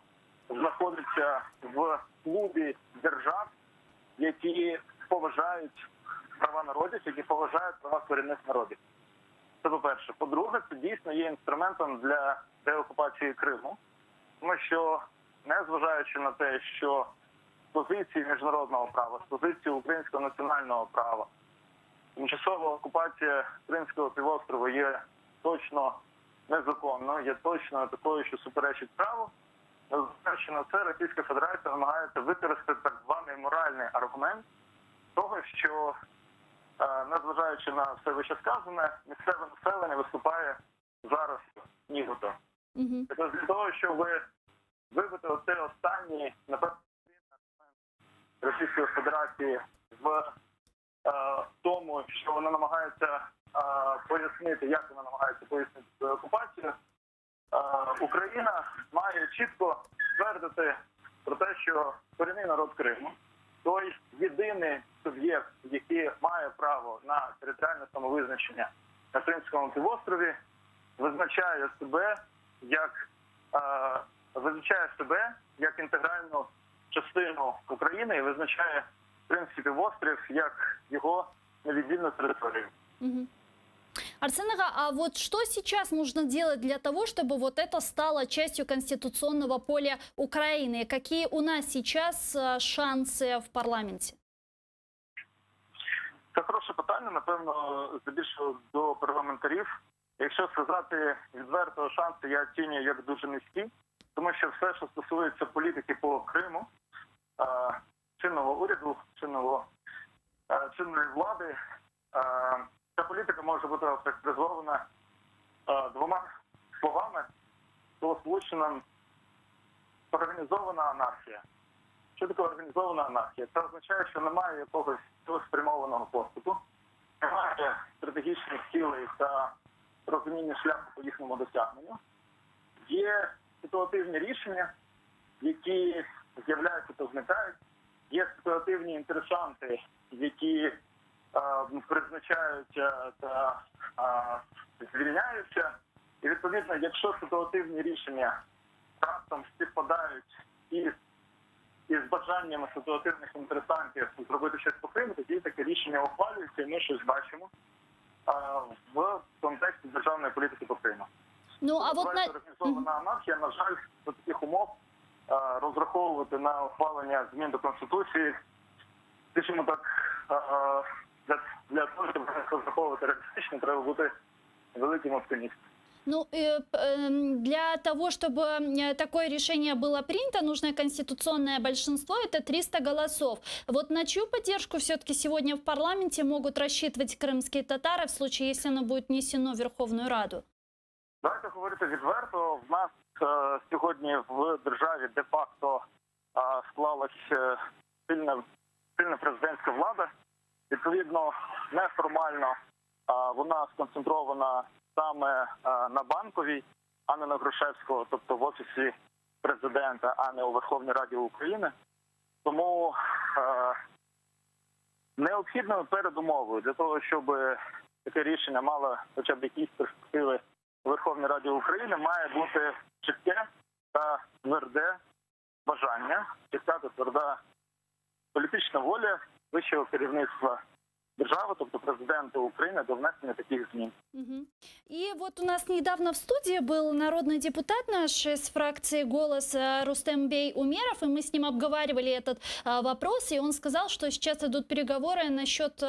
знаходиться в клубі держав, які поважають права народів, які поважають права корінних народів. Це по-перше. По-друге, це дійсно є інструментом для деокупації Криму. Тому що, незважаючи на те, що позиції міжнародного права, з позиції українського національного права. Тимчасова окупація Кримського півострову є точно незаконною, є точно такою, що суперечить праву. Незважаючи на це, Російська Федерація намагається використати так званий моральний аргумент того, що, незважаючи на все вищесказане, місцеве населення виступає зараз нібито. Тобто для того, щоб вибити оцей останній, напевно, Російської Федерації в тому, що вона намагається пояснити, як вона намагається пояснити свою окупацію, Україна має чітко ствердити про те, що корінний народ Криму, той єдиний суб'єкт, який має право на територіальне самовизначення на Кримському півострові, визначає себе як інтегральну частину України і визначає Кримський півострів як его невіддільну територію. Арсен Ага, а вот что сейчас нужно делать для того, чтобы вот это стало частью конституционного поля Украины? Какие у нас сейчас шансы в парламенте? Це хороше питання, напевно, здебільшого до парламентарів. Якщо сказати відверто, шанси я оцінюю як дуже низькі, тому що все, що стосується політики по Криму, чинного уряду, чинної влади, ця політика може бути охарактеризована двома словами, словосполученням «організована анархія». Що таке організована анархія? Це означає, що немає якогось цілеспрямованого поступу, немає стратегічних цілей та розуміння шляху по їхньому досягненню. Є ситуативні рішення, які з'являються та зникають. Є ситуативні інтересанти, які призначаються та звільняються. І, відповідно, якщо ситуативні рішення раптом співпадають із бажаннями ситуативних інтересантів зробити щось по Криму, тоді таке рішення ухвалюється, і ми щось бачимо в контексті державної політики по Криму. Ну, а вот організована анархія, на жаль, до таких умов розраховувати на ухвалення змін до Конституції, скажімо так, для того, щоб розраховувати реалістично, треба бути великим оптимістом. Ну, для того, чтобы такое решение было принято, нужно конституционное большинство, это 300 голосов. Вот на чью поддержку все-таки сегодня в парламенте могут рассчитывать крымские татары в случае, если оно будет внесено в Верховную Раду? Давайте говорити відверто. В нас сьогодні в державі де-факто склалась сильна президентська влада. Відповідно, неформально вона сконцентрована саме на Банковій, а не на Грушевського, тобто в Офісі Президента, а не у Верховній Раді України. Тому необхідною передумовою для того, щоб таке рішення мало хоча б якісь перспективи у Верховній Раді України, має бути чітке та тверде бажання, чітка та тверда політична воля вищого керівництва державы, тобто президента Украины, до внесения таких змін. И вот у нас недавно в студии был народный депутат наш из фракции «Голос» Рустембей Умеров, и мы с ним обговаривали этот вопрос, и он сказал, что сейчас идут переговоры насчет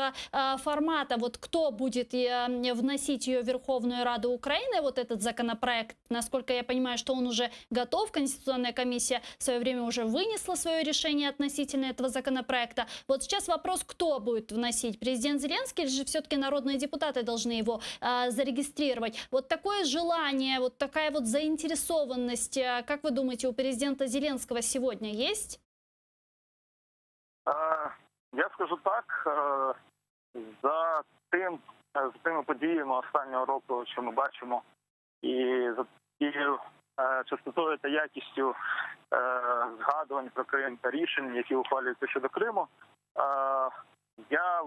формата, вот кто будет вносить ее в Верховную Раду Украины, вот этот законопроект. Насколько я понимаю, что он уже готов, Конституционная комиссия в свое время уже вынесла свое решение относительно этого законопроекта. Вот сейчас вопрос, кто будет вносить, президент Зеленский или же все-таки народные депутаты должны его зарегистрировать? Вот такое желание, вот такая вот заинтересованность, как вы думаете, у президента Зеленского сегодня есть? Я скажу так, за тими подіями останнього року, що ми бачимо, і за тією частотою та якістю згадувань про Крим та рішень, які ухвалюються щодо Криму, я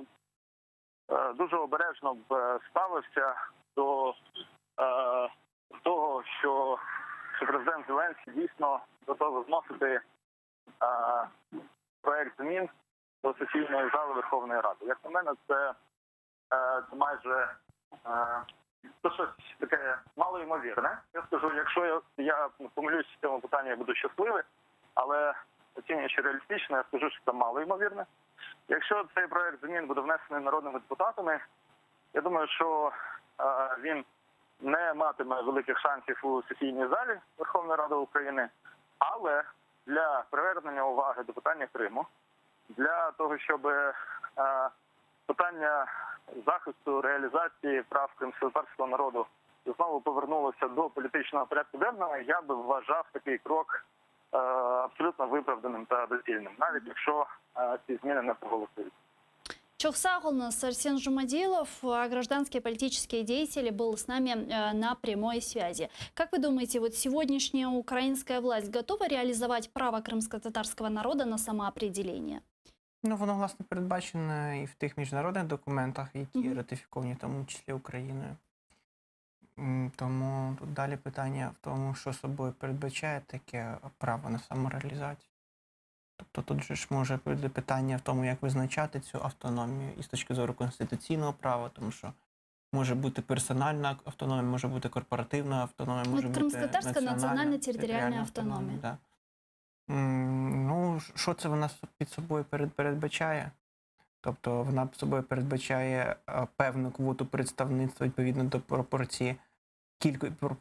дуже обережно б ставився до того, що президент Зеленський дійсно готовий вносити проект змін до сесійної зали Верховної Ради. Як на мене, це майже щось таке малоймовірне. Я скажу, якщо я помилюсь в цьому питанні, я буду щасливий, але оцінюючи реалістично, я скажу, що це мало ймовірне. Якщо цей проект змін буде внесений народними депутатами, я думаю, що він не матиме великих шансів у сесійній залі Верховної Ради України, але для привернення уваги до питання Криму, для того, щоб питання захисту, реалізації прав кримськотатарського народу знову повернулося до політичного порядку денного, я би вважав такий крок абсолютно виправданим та доцільним, навіть якщо ці зміни не проголосують. Чохсагул у нас Арсен Жумадилов, гражданские политические деятели, был с нами на прямой связи. Как вы думаете, вот сегодняшняя украинская власть готова реализовать право крымско-татарского народа на самоопределение? Ну, воно, власне, передбачено і в тих міжнародних документах, які ратифіковані, в тому числі Україною. Тому тут далі питання в тому, що собою передбачає таке право на самореалізацію. Тобто тут же ж може бути питання в тому, як визначати цю автономію і з точки зору конституційного права, тому що може бути персональна автономія, може бути корпоративна автономія, може бути Кримськотатарська національна територіальна автономія. Да. Ну, що це вона під собою передбачає? Тобто вона під собою передбачає певну квоту представництва відповідно до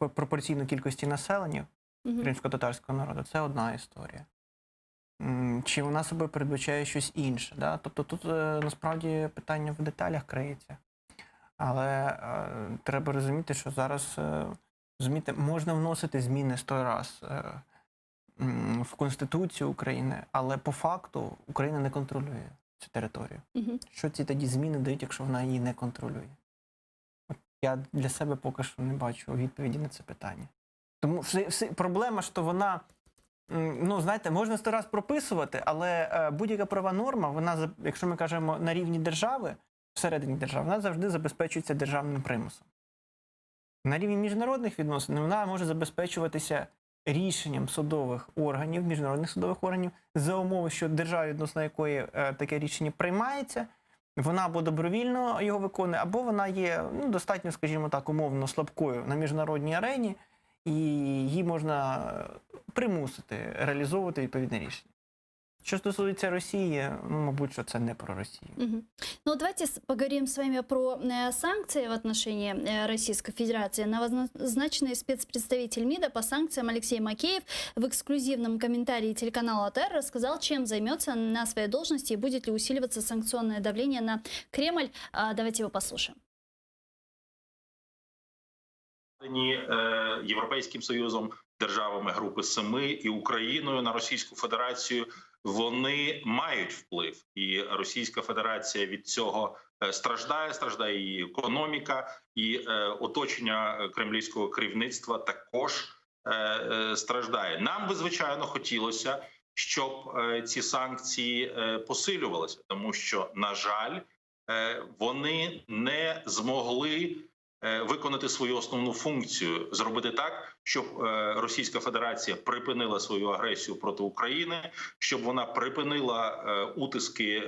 пропорційної кількості населення кримськотатарського народу. Це одна історія. Чи вона собою передбачає щось інше? Да? Тобто тут насправді питання в деталях криється. Але треба розуміти, що зараз можна вносити зміни 100 раз в Конституцію України, але по факту Україна не контролює цю територію. Що ці тоді зміни дають, якщо вона її не контролює? От я для себе поки що не бачу відповіді на це питання. Тому проблема, що вона, ну, знаєте, можна 100 раз прописувати, але будь-яка права норма, вона, якщо ми кажемо на рівні держави, всередині держави, вона завжди забезпечується державним примусом. На рівні міжнародних відносин вона може забезпечуватися рішенням судових органів, міжнародних судових органів, за умови, що держава, відносно якої таке рішення приймається, вона або добровільно його виконує, або вона є достатньо, скажімо так, умовно слабкою на міжнародній арені, і її можна примусити реалізовувати відповідне рішення. Что стосуется России, ну, мабуть, что это не про Россию. Ну, давайте поговорим с вами про санкции в отношении Российской Федерации. Новозначенный спецпредставитель МИДа по санкциям Алексей Макеев в эксклюзивном комментарии телеканала АТР рассказал, чем займется на своей должности и будет ли усиливаться санкционное давление на Кремль. Давайте его послушаем. Європейським Союзом, державами Групи Семи і Україною на Російську Федерацію, вони мають вплив. І Російська Федерація від цього страждає її економіка, і оточення кремлівського керівництва також страждає. Нам би, звичайно, хотілося, щоб ці санкції посилювалися, тому що, на жаль, вони не змогли виконати свою основну функцію, зробити так, щоб Російська Федерація припинила свою агресію проти України, щоб вона припинила утиски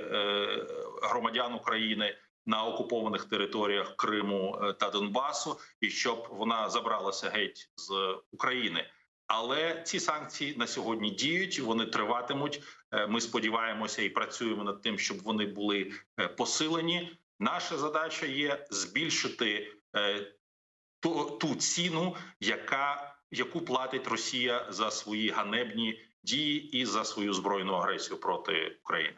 громадян України на окупованих територіях Криму та Донбасу, і щоб вона забралася геть з України. Але ці санкції на сьогодні діють, вони триватимуть. Ми сподіваємося і працюємо над тим, щоб вони були посилені. Наша задача є збільшити ту ціну, яку платить Росія за свої ганебні дії и за свою збройную агрессию против Украины.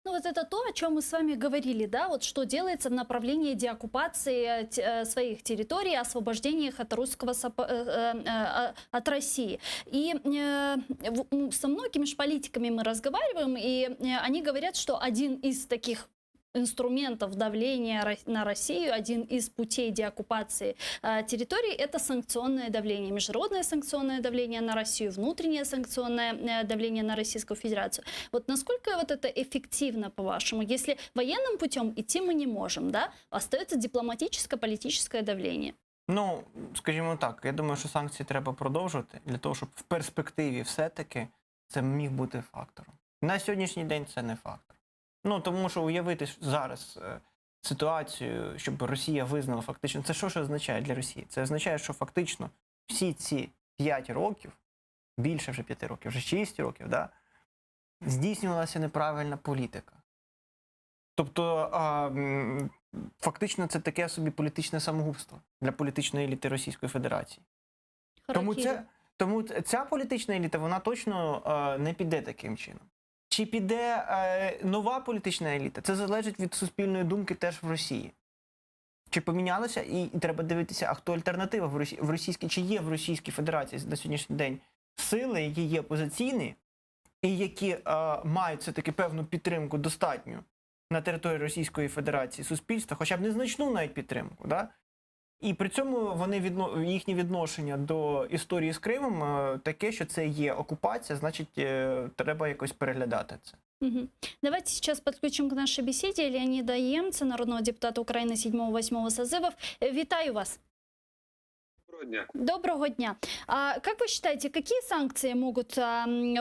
Ну вот это то, о чем мы с вами говорили, да, вот что делается в направлении деоккупации своих территорий, освобождения их от от России. И со многими же политиками мы разговариваем, и они говорят, что один из таких инструментов давления на Россию, один из путей деоккупации территорий – это санкционное давление. Международное санкционное давление на Россию, внутреннее санкционное давление на Российскую Федерацию. Вот насколько вот это эффективно, по-вашему? Если военным путем идти мы не можем, да? Остается дипломатическое-политическое давление. Ну, скажімо так, я думаю, що санкції треба продовжувати для того, щоб в перспективі все-таки це міг бути фактором. На сьогоднішній день це не фактор. Ну, тому що уявити зараз ситуацію, щоб Росія визнала фактично, це що ж означає для Росії? Це означає, що фактично всі ці 5 років більше вже 5 років, вже 6 років, да, здійснювалася неправильна політика. Тобто, фактично, це таке собі політичне самогубство для політичної еліти Російської Федерації. Тому ця політична еліта, вона точно не піде таким чином. Чи піде нова політична еліта? Це залежить від суспільної думки теж в Росії. Чи помінялося, і треба дивитися, а хто альтернатива в російській, чи є в Російській Федерації на сьогоднішній день сили, які є опозиційні, і які мають все-таки певну підтримку достатню на території Російської Федерації суспільства, хоча б незначну навіть підтримку, да? І при цьому їхнє відношення до історії з Кримом таке, що це є окупація, значить, треба якось переглядати це. Давайте сейчас подключим к нашей беседе Леонида Ємця, народного депутата України 7-8 созывов. Вітаю вас. Доброго дня. Доброго дня. Как вы считаете, какие санкции могут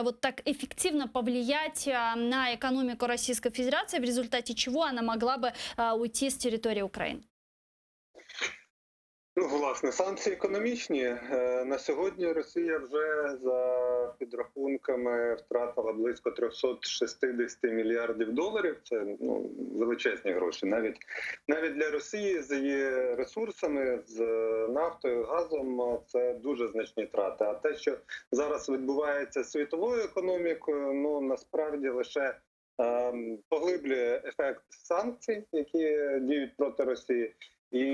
вот так эффективно повлиять на экономику Российской Федерации, в результате чего она могла бы уйти с территории Украины? Ну, власне, санкції економічні. На сьогодні Росія вже за підрахунками втратила близько 360 мільярдів доларів. Це величезні гроші. Навіть для Росії з її ресурсами, з нафтою, газом, це дуже значні трати. А те, що зараз відбувається з світовою економікою, насправді лише поглиблює ефект санкцій, які діють проти Росії. І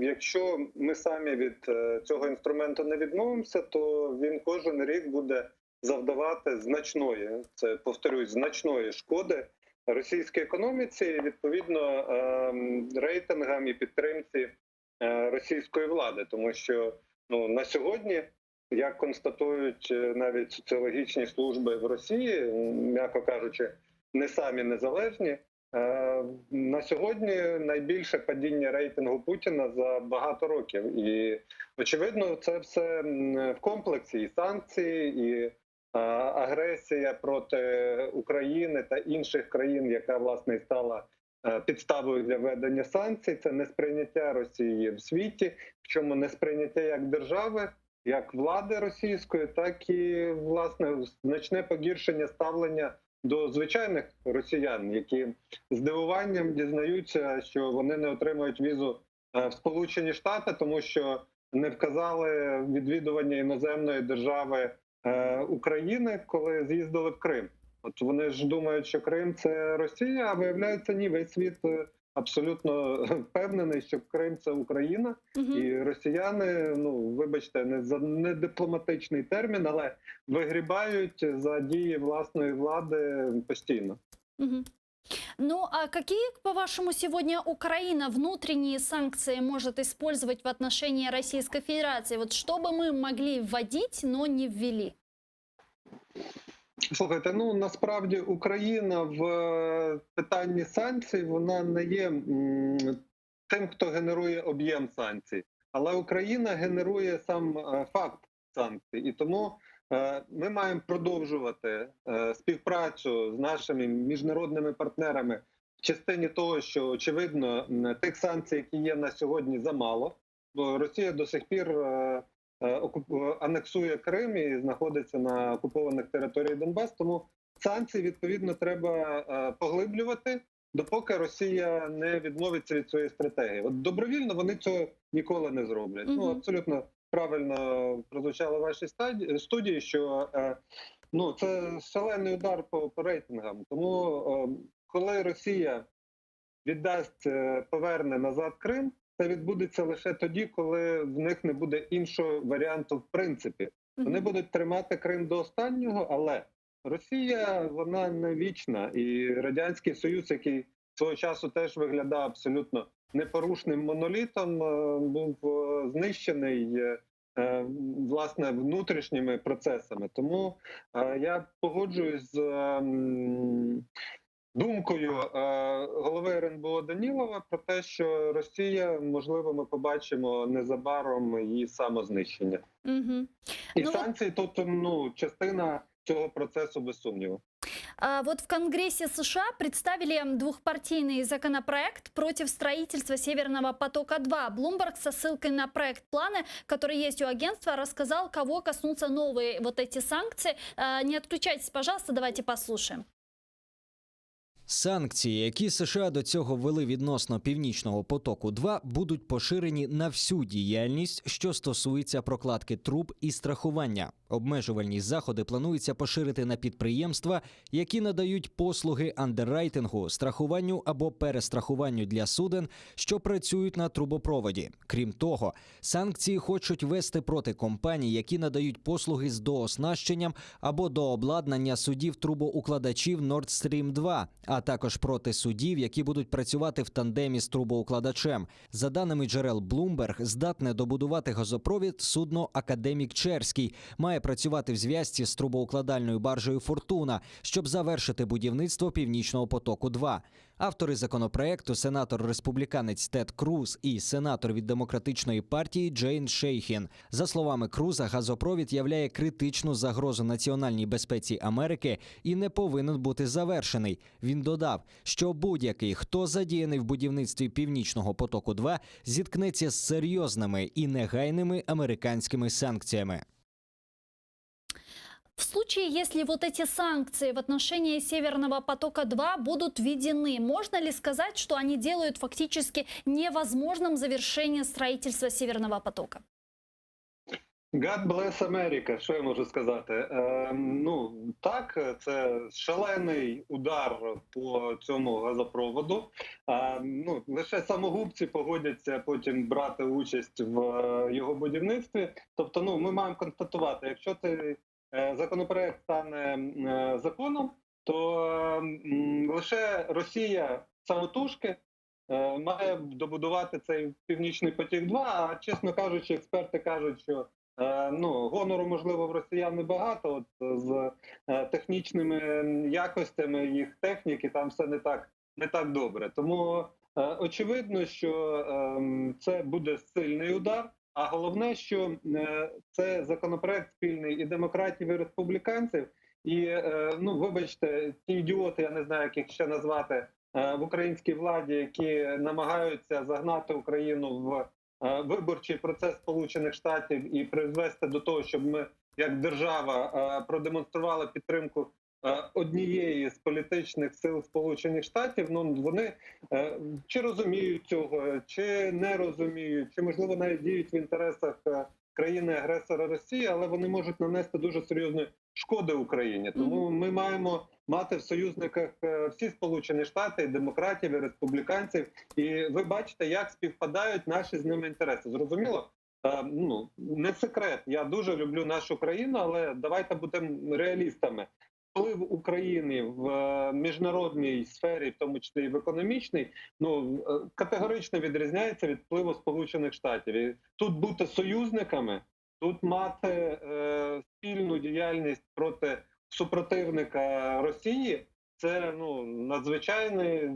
якщо ми самі від цього інструменту не відмовимося, то він кожен рік буде завдавати значної шкоди російській економіці і, відповідно, рейтингам і підтримці російської влади. Тому що на сьогодні, як констатують навіть соціологічні служби в Росії, м'яко кажучи, не самі незалежні, на сьогодні найбільше падіння рейтингу Путіна за багато років. І, очевидно, це все в комплексі і санкції, і агресія проти України та інших країн, яка, власне, і стала підставою для введення санкцій. Це несприйняття Росії в світі, причому несприйняття як держави, як влади російської, так і, власне, значне погіршення ставлення до звичайних росіян, які з здивуванням дізнаються, що вони не отримують візу в Сполучені Штати, тому що не вказали відвідування іноземної держави України, коли з'їздили в Крим. От вони ж думають, що Крим – це Росія, а виявляється, ні, весь світ абсолютно впевнений, що Крим – це Україна. І росіяни, вибачте, не дипломатичний термін, але вигрібають за дії власної влади постійно. Ну, а какие, по-вашему, сегодня Украина внутренние санкции может использовать в отношении Российской Федерации? Вот что бы мы могли вводить, но не ввели? Слухайте, насправді Україна в питанні санкцій, вона не є тим, хто генерує об'єм санкцій. Але Україна генерує сам факт санкцій. І тому ми маємо продовжувати співпрацю з нашими міжнародними партнерами в частині того, що, очевидно, тих санкцій, які є на сьогодні, замало. Бо Росія до сих пір анексує Крим і знаходиться на окупованих територіях Донбасу, тому санкції, відповідно, треба поглиблювати, допоки Росія не відмовиться від своєї стратегії. От добровільно вони цього ніколи не зроблять. Абсолютно правильно прозвучало в вашій студії, що це шалений удар по рейтингам. Тому коли Росія поверне назад Крим, це відбудеться лише тоді, коли в них не буде іншого варіанту в принципі. Вони будуть тримати Крим до останнього, але Росія, вона не вічна. І Радянський Союз, який свого часу теж виглядав абсолютно непорушним монолітом, був знищений, власне, внутрішніми процесами. Тому я погоджуюсь з думкою голови РНБО Данілова про те, що Росія, можливо, ми побачимо незабаром її самознищення. І санкції тут частина цього процесу, без сумніву. Вот в Конгрессе США представили двухпартийный законопроект против строительства Северного потока-2. Блумберг со ссылкой на проект плана, который есть у агентства, рассказал, кого коснутся новые вот эти санкции. Не отключайтесь, пожалуйста, давайте послушаем. Санкції, які США до цього ввели відносно Північного потоку-2, будуть поширені на всю діяльність, що стосується прокладки труб і страхування. Обмежувальні заходи планується поширити на підприємства, які надають послуги андеррайтингу, страхуванню або перестрахуванню для суден, що працюють на трубопроводі. Крім того, санкції хочуть ввести проти компаній, які надають послуги з дооснащенням або дообладнання судів-трубоукладачів Nord Stream 2, а також проти судів, які будуть працювати в тандемі з трубоукладачем. За даними джерел Bloomberg, здатне добудувати газопровід судно «Академік Черський» має працювати в зв'язці з трубоукладальною баржею «Фортуна», щоб завершити будівництво Північного потоку-2. Автори законопроекту – сенатор-республіканець Тед Круз і сенатор від Демократичної партії Джейн Шейхін. За словами Круза, газопровід являє критичну загрозу національній безпеці Америки і не повинен бути завершений. Він додав, що будь-який, хто задіяний в будівництві Північного потоку-2, зіткнеться з серйозними і негайними американськими санкціями. В случае, если вот эти санкции в отношении Северного потока-2 будут введены, можно ли сказать, что они делают фактически невозможным завершение строительства Северного потока? God bless America, що я можу сказати? Ну, так, це шалений удар по цьому газопроводу. Ну, лише самогубці погодяться потім брати участь в його будівництві. Тобто, ну, ми маємо констатувати, якщо цей законопроект стане законом, то лише Росія самотужки має добудувати цей Північний потік-2, а, чесно кажучи, експерти кажуть, що ну, гонору, можливо, в росіян небагато, от з технічними якостями їх техніки там все не так добре. Тому очевидно, що це буде сильний удар, а головне, що це законопроект спільний і демократів, і республіканців, і, ну, вибачте, ті ідіоти, я не знаю, як їх ще назвати, в українській владі, які намагаються загнати Україну в виборчий процес Сполучених Штатів і призвести до того, щоб ми, як держава, продемонстрували підтримку однієї з політичних сил Сполучених Штатів, ну, вони чи розуміють цього, чи не розуміють, чи, можливо, навіть діють в інтересах країни-агресора Росії, але вони можуть нанести дуже серйозні шкоди Україні. Тому ми маємо мати в союзниках всі Сполучені Штати, і демократів, і республіканців. І ви бачите, як співпадають наші з ними інтереси. Зрозуміло? Ну, не секрет. Я дуже люблю нашу країну, але давайте будемо реалістами. Вплив України в міжнародній сфері, в тому числі і в економічній, ну, категорично відрізняється від впливу Сполучених Штатів. І тут бути союзниками, тут мати спільну діяльність проти супротивника Росії, це, ну, надзвичайний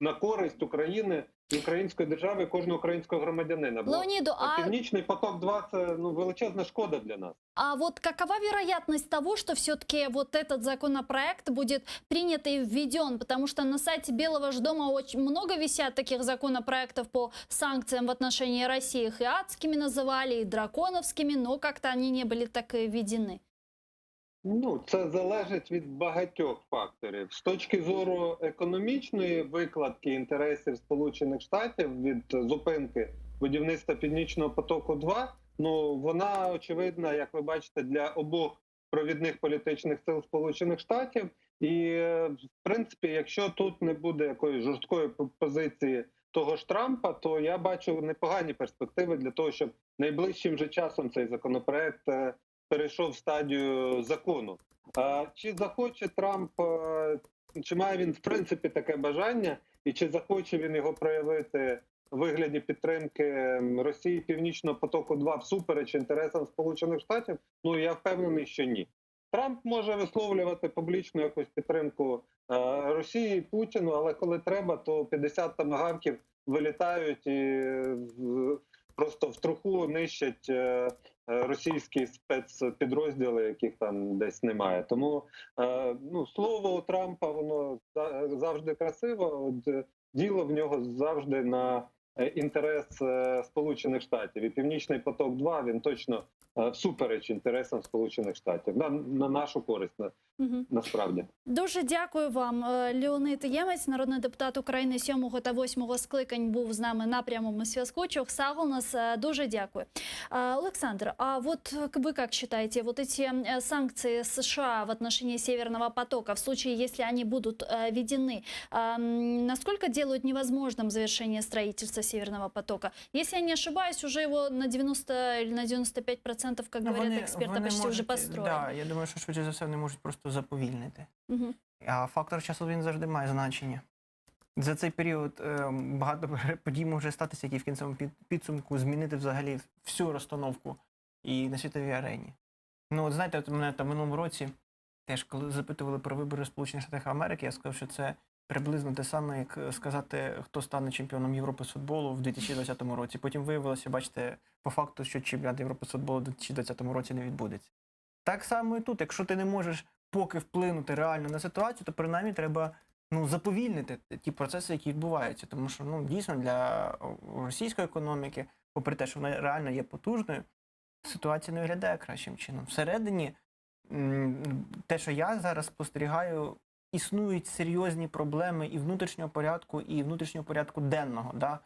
на користь України і української держави, і кожного українського громадянина. Бо Леониду, Північний поток-2 – це, ну, величезна шкода для нас. А вот какова вероятность того, что все-таки вот этот законопроект будет принят и введен? Потому что на сайте Белого ж дома очень много висят таких законопроектов по санкциям в отношении России. Их и адскими называли, и драконовскими, но как-то они не были так и введены. Ну, це залежить від багатьох факторів. З точки зору економічної викладки інтересів Сполучених Штатів від зупинки будівництва Північного потоку-2, ну, вона очевидна, як ви бачите, для обох провідних політичних сил Сполучених Штатів. І, в принципі, якщо тут не буде якоїсь жорсткої позиції того ж Трампа, то я бачу непогані перспективи для того, щоб найближчим же часом цей законопроект перейшов в стадію закону. Чи захоче Трамп, чи має він в принципі таке бажання, і чи захоче він його проявити в вигляді підтримки Росії Північного потоку-2 всупереч інтересам Сполучених Штатів? Ну, я впевнений, що ні. Трамп може висловлювати публічну якусь підтримку Росії і Путіну, але коли треба, то 50 томагавків вилітають і просто в труху нищать російські спецпідрозділи, яких там десь немає. Тому ну, слово у Трампа воно завжди красиво. От, діло в нього завжди на інтерес Сполучених Штатів. І Північний поток-2 він точно всупереч інтересам Сполучених Штатів. На нашу користь, насправді. Дуже дякую вам. Леонид Ємець, народний депутат України 7 та 8 скликань, був з нами на прямому зв'язку. Чохсагл нас дуже дякую. Александр, а вот вы как считаете, вот эти санкции США в отношении Северного потока, в случае, если они будут введены, насколько делают невозможным завершение строительства Северного потока? Если я не ошибаюсь, уже его на 90 или на 95%, как говорят эксперты, почти уже построили. Да, я думаю, що швидше за все вони можуть просто заповільнити. Угу. А фактор часу він завжди має значення. За цей період багато подій може статися, які в кінцевому підсумку змінити взагалі всю розстановку і на світовій арені. Ну, от знаєте, от мене там в минулому році теж, коли запитували про вибори в Сполучених Штатах Америки, я сказав, що це приблизно те саме, як сказати, хто стане чемпіоном Європи з футболу в 2020 році. Потім виявилося, бачите, по факту, що чемпіонат Європи з футболу в 2020 році не відбудеться. Так само і тут. Якщо ти не можеш поки вплинути реально на ситуацію, то принаймні треба заповільнити ті процеси, які відбуваються. Тому що дійсно для російської економіки, попри те, що вона реально є потужною, ситуація не виглядає кращим чином. Всередині, те, що я зараз спостерігаю, існують серйозні проблеми і внутрішнього порядку денного,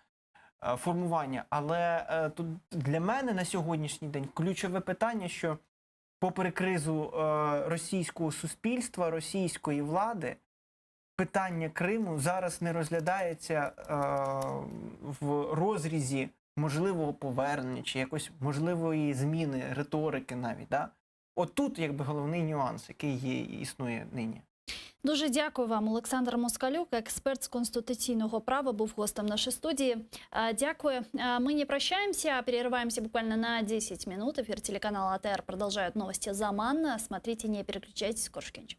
формування. Але тут для мене на сьогоднішній день ключове питання, що попри кризу російського суспільства, російської влади, питання Криму зараз не розглядається в розрізі можливого повернення чи якось можливої зміни риторики навіть. От тут якби головний нюанс, який існує нині. Дуже дякую вам. Олександр Москалюк, експерт з конституційного права, був гостем нашої студії. Дякую. Мы не прощаемся, перерываемся буквально на 10 минут. Эфир телеканала АТР продолжают новости «Заман». Смотрите, не переключайтесь, скоро кончим.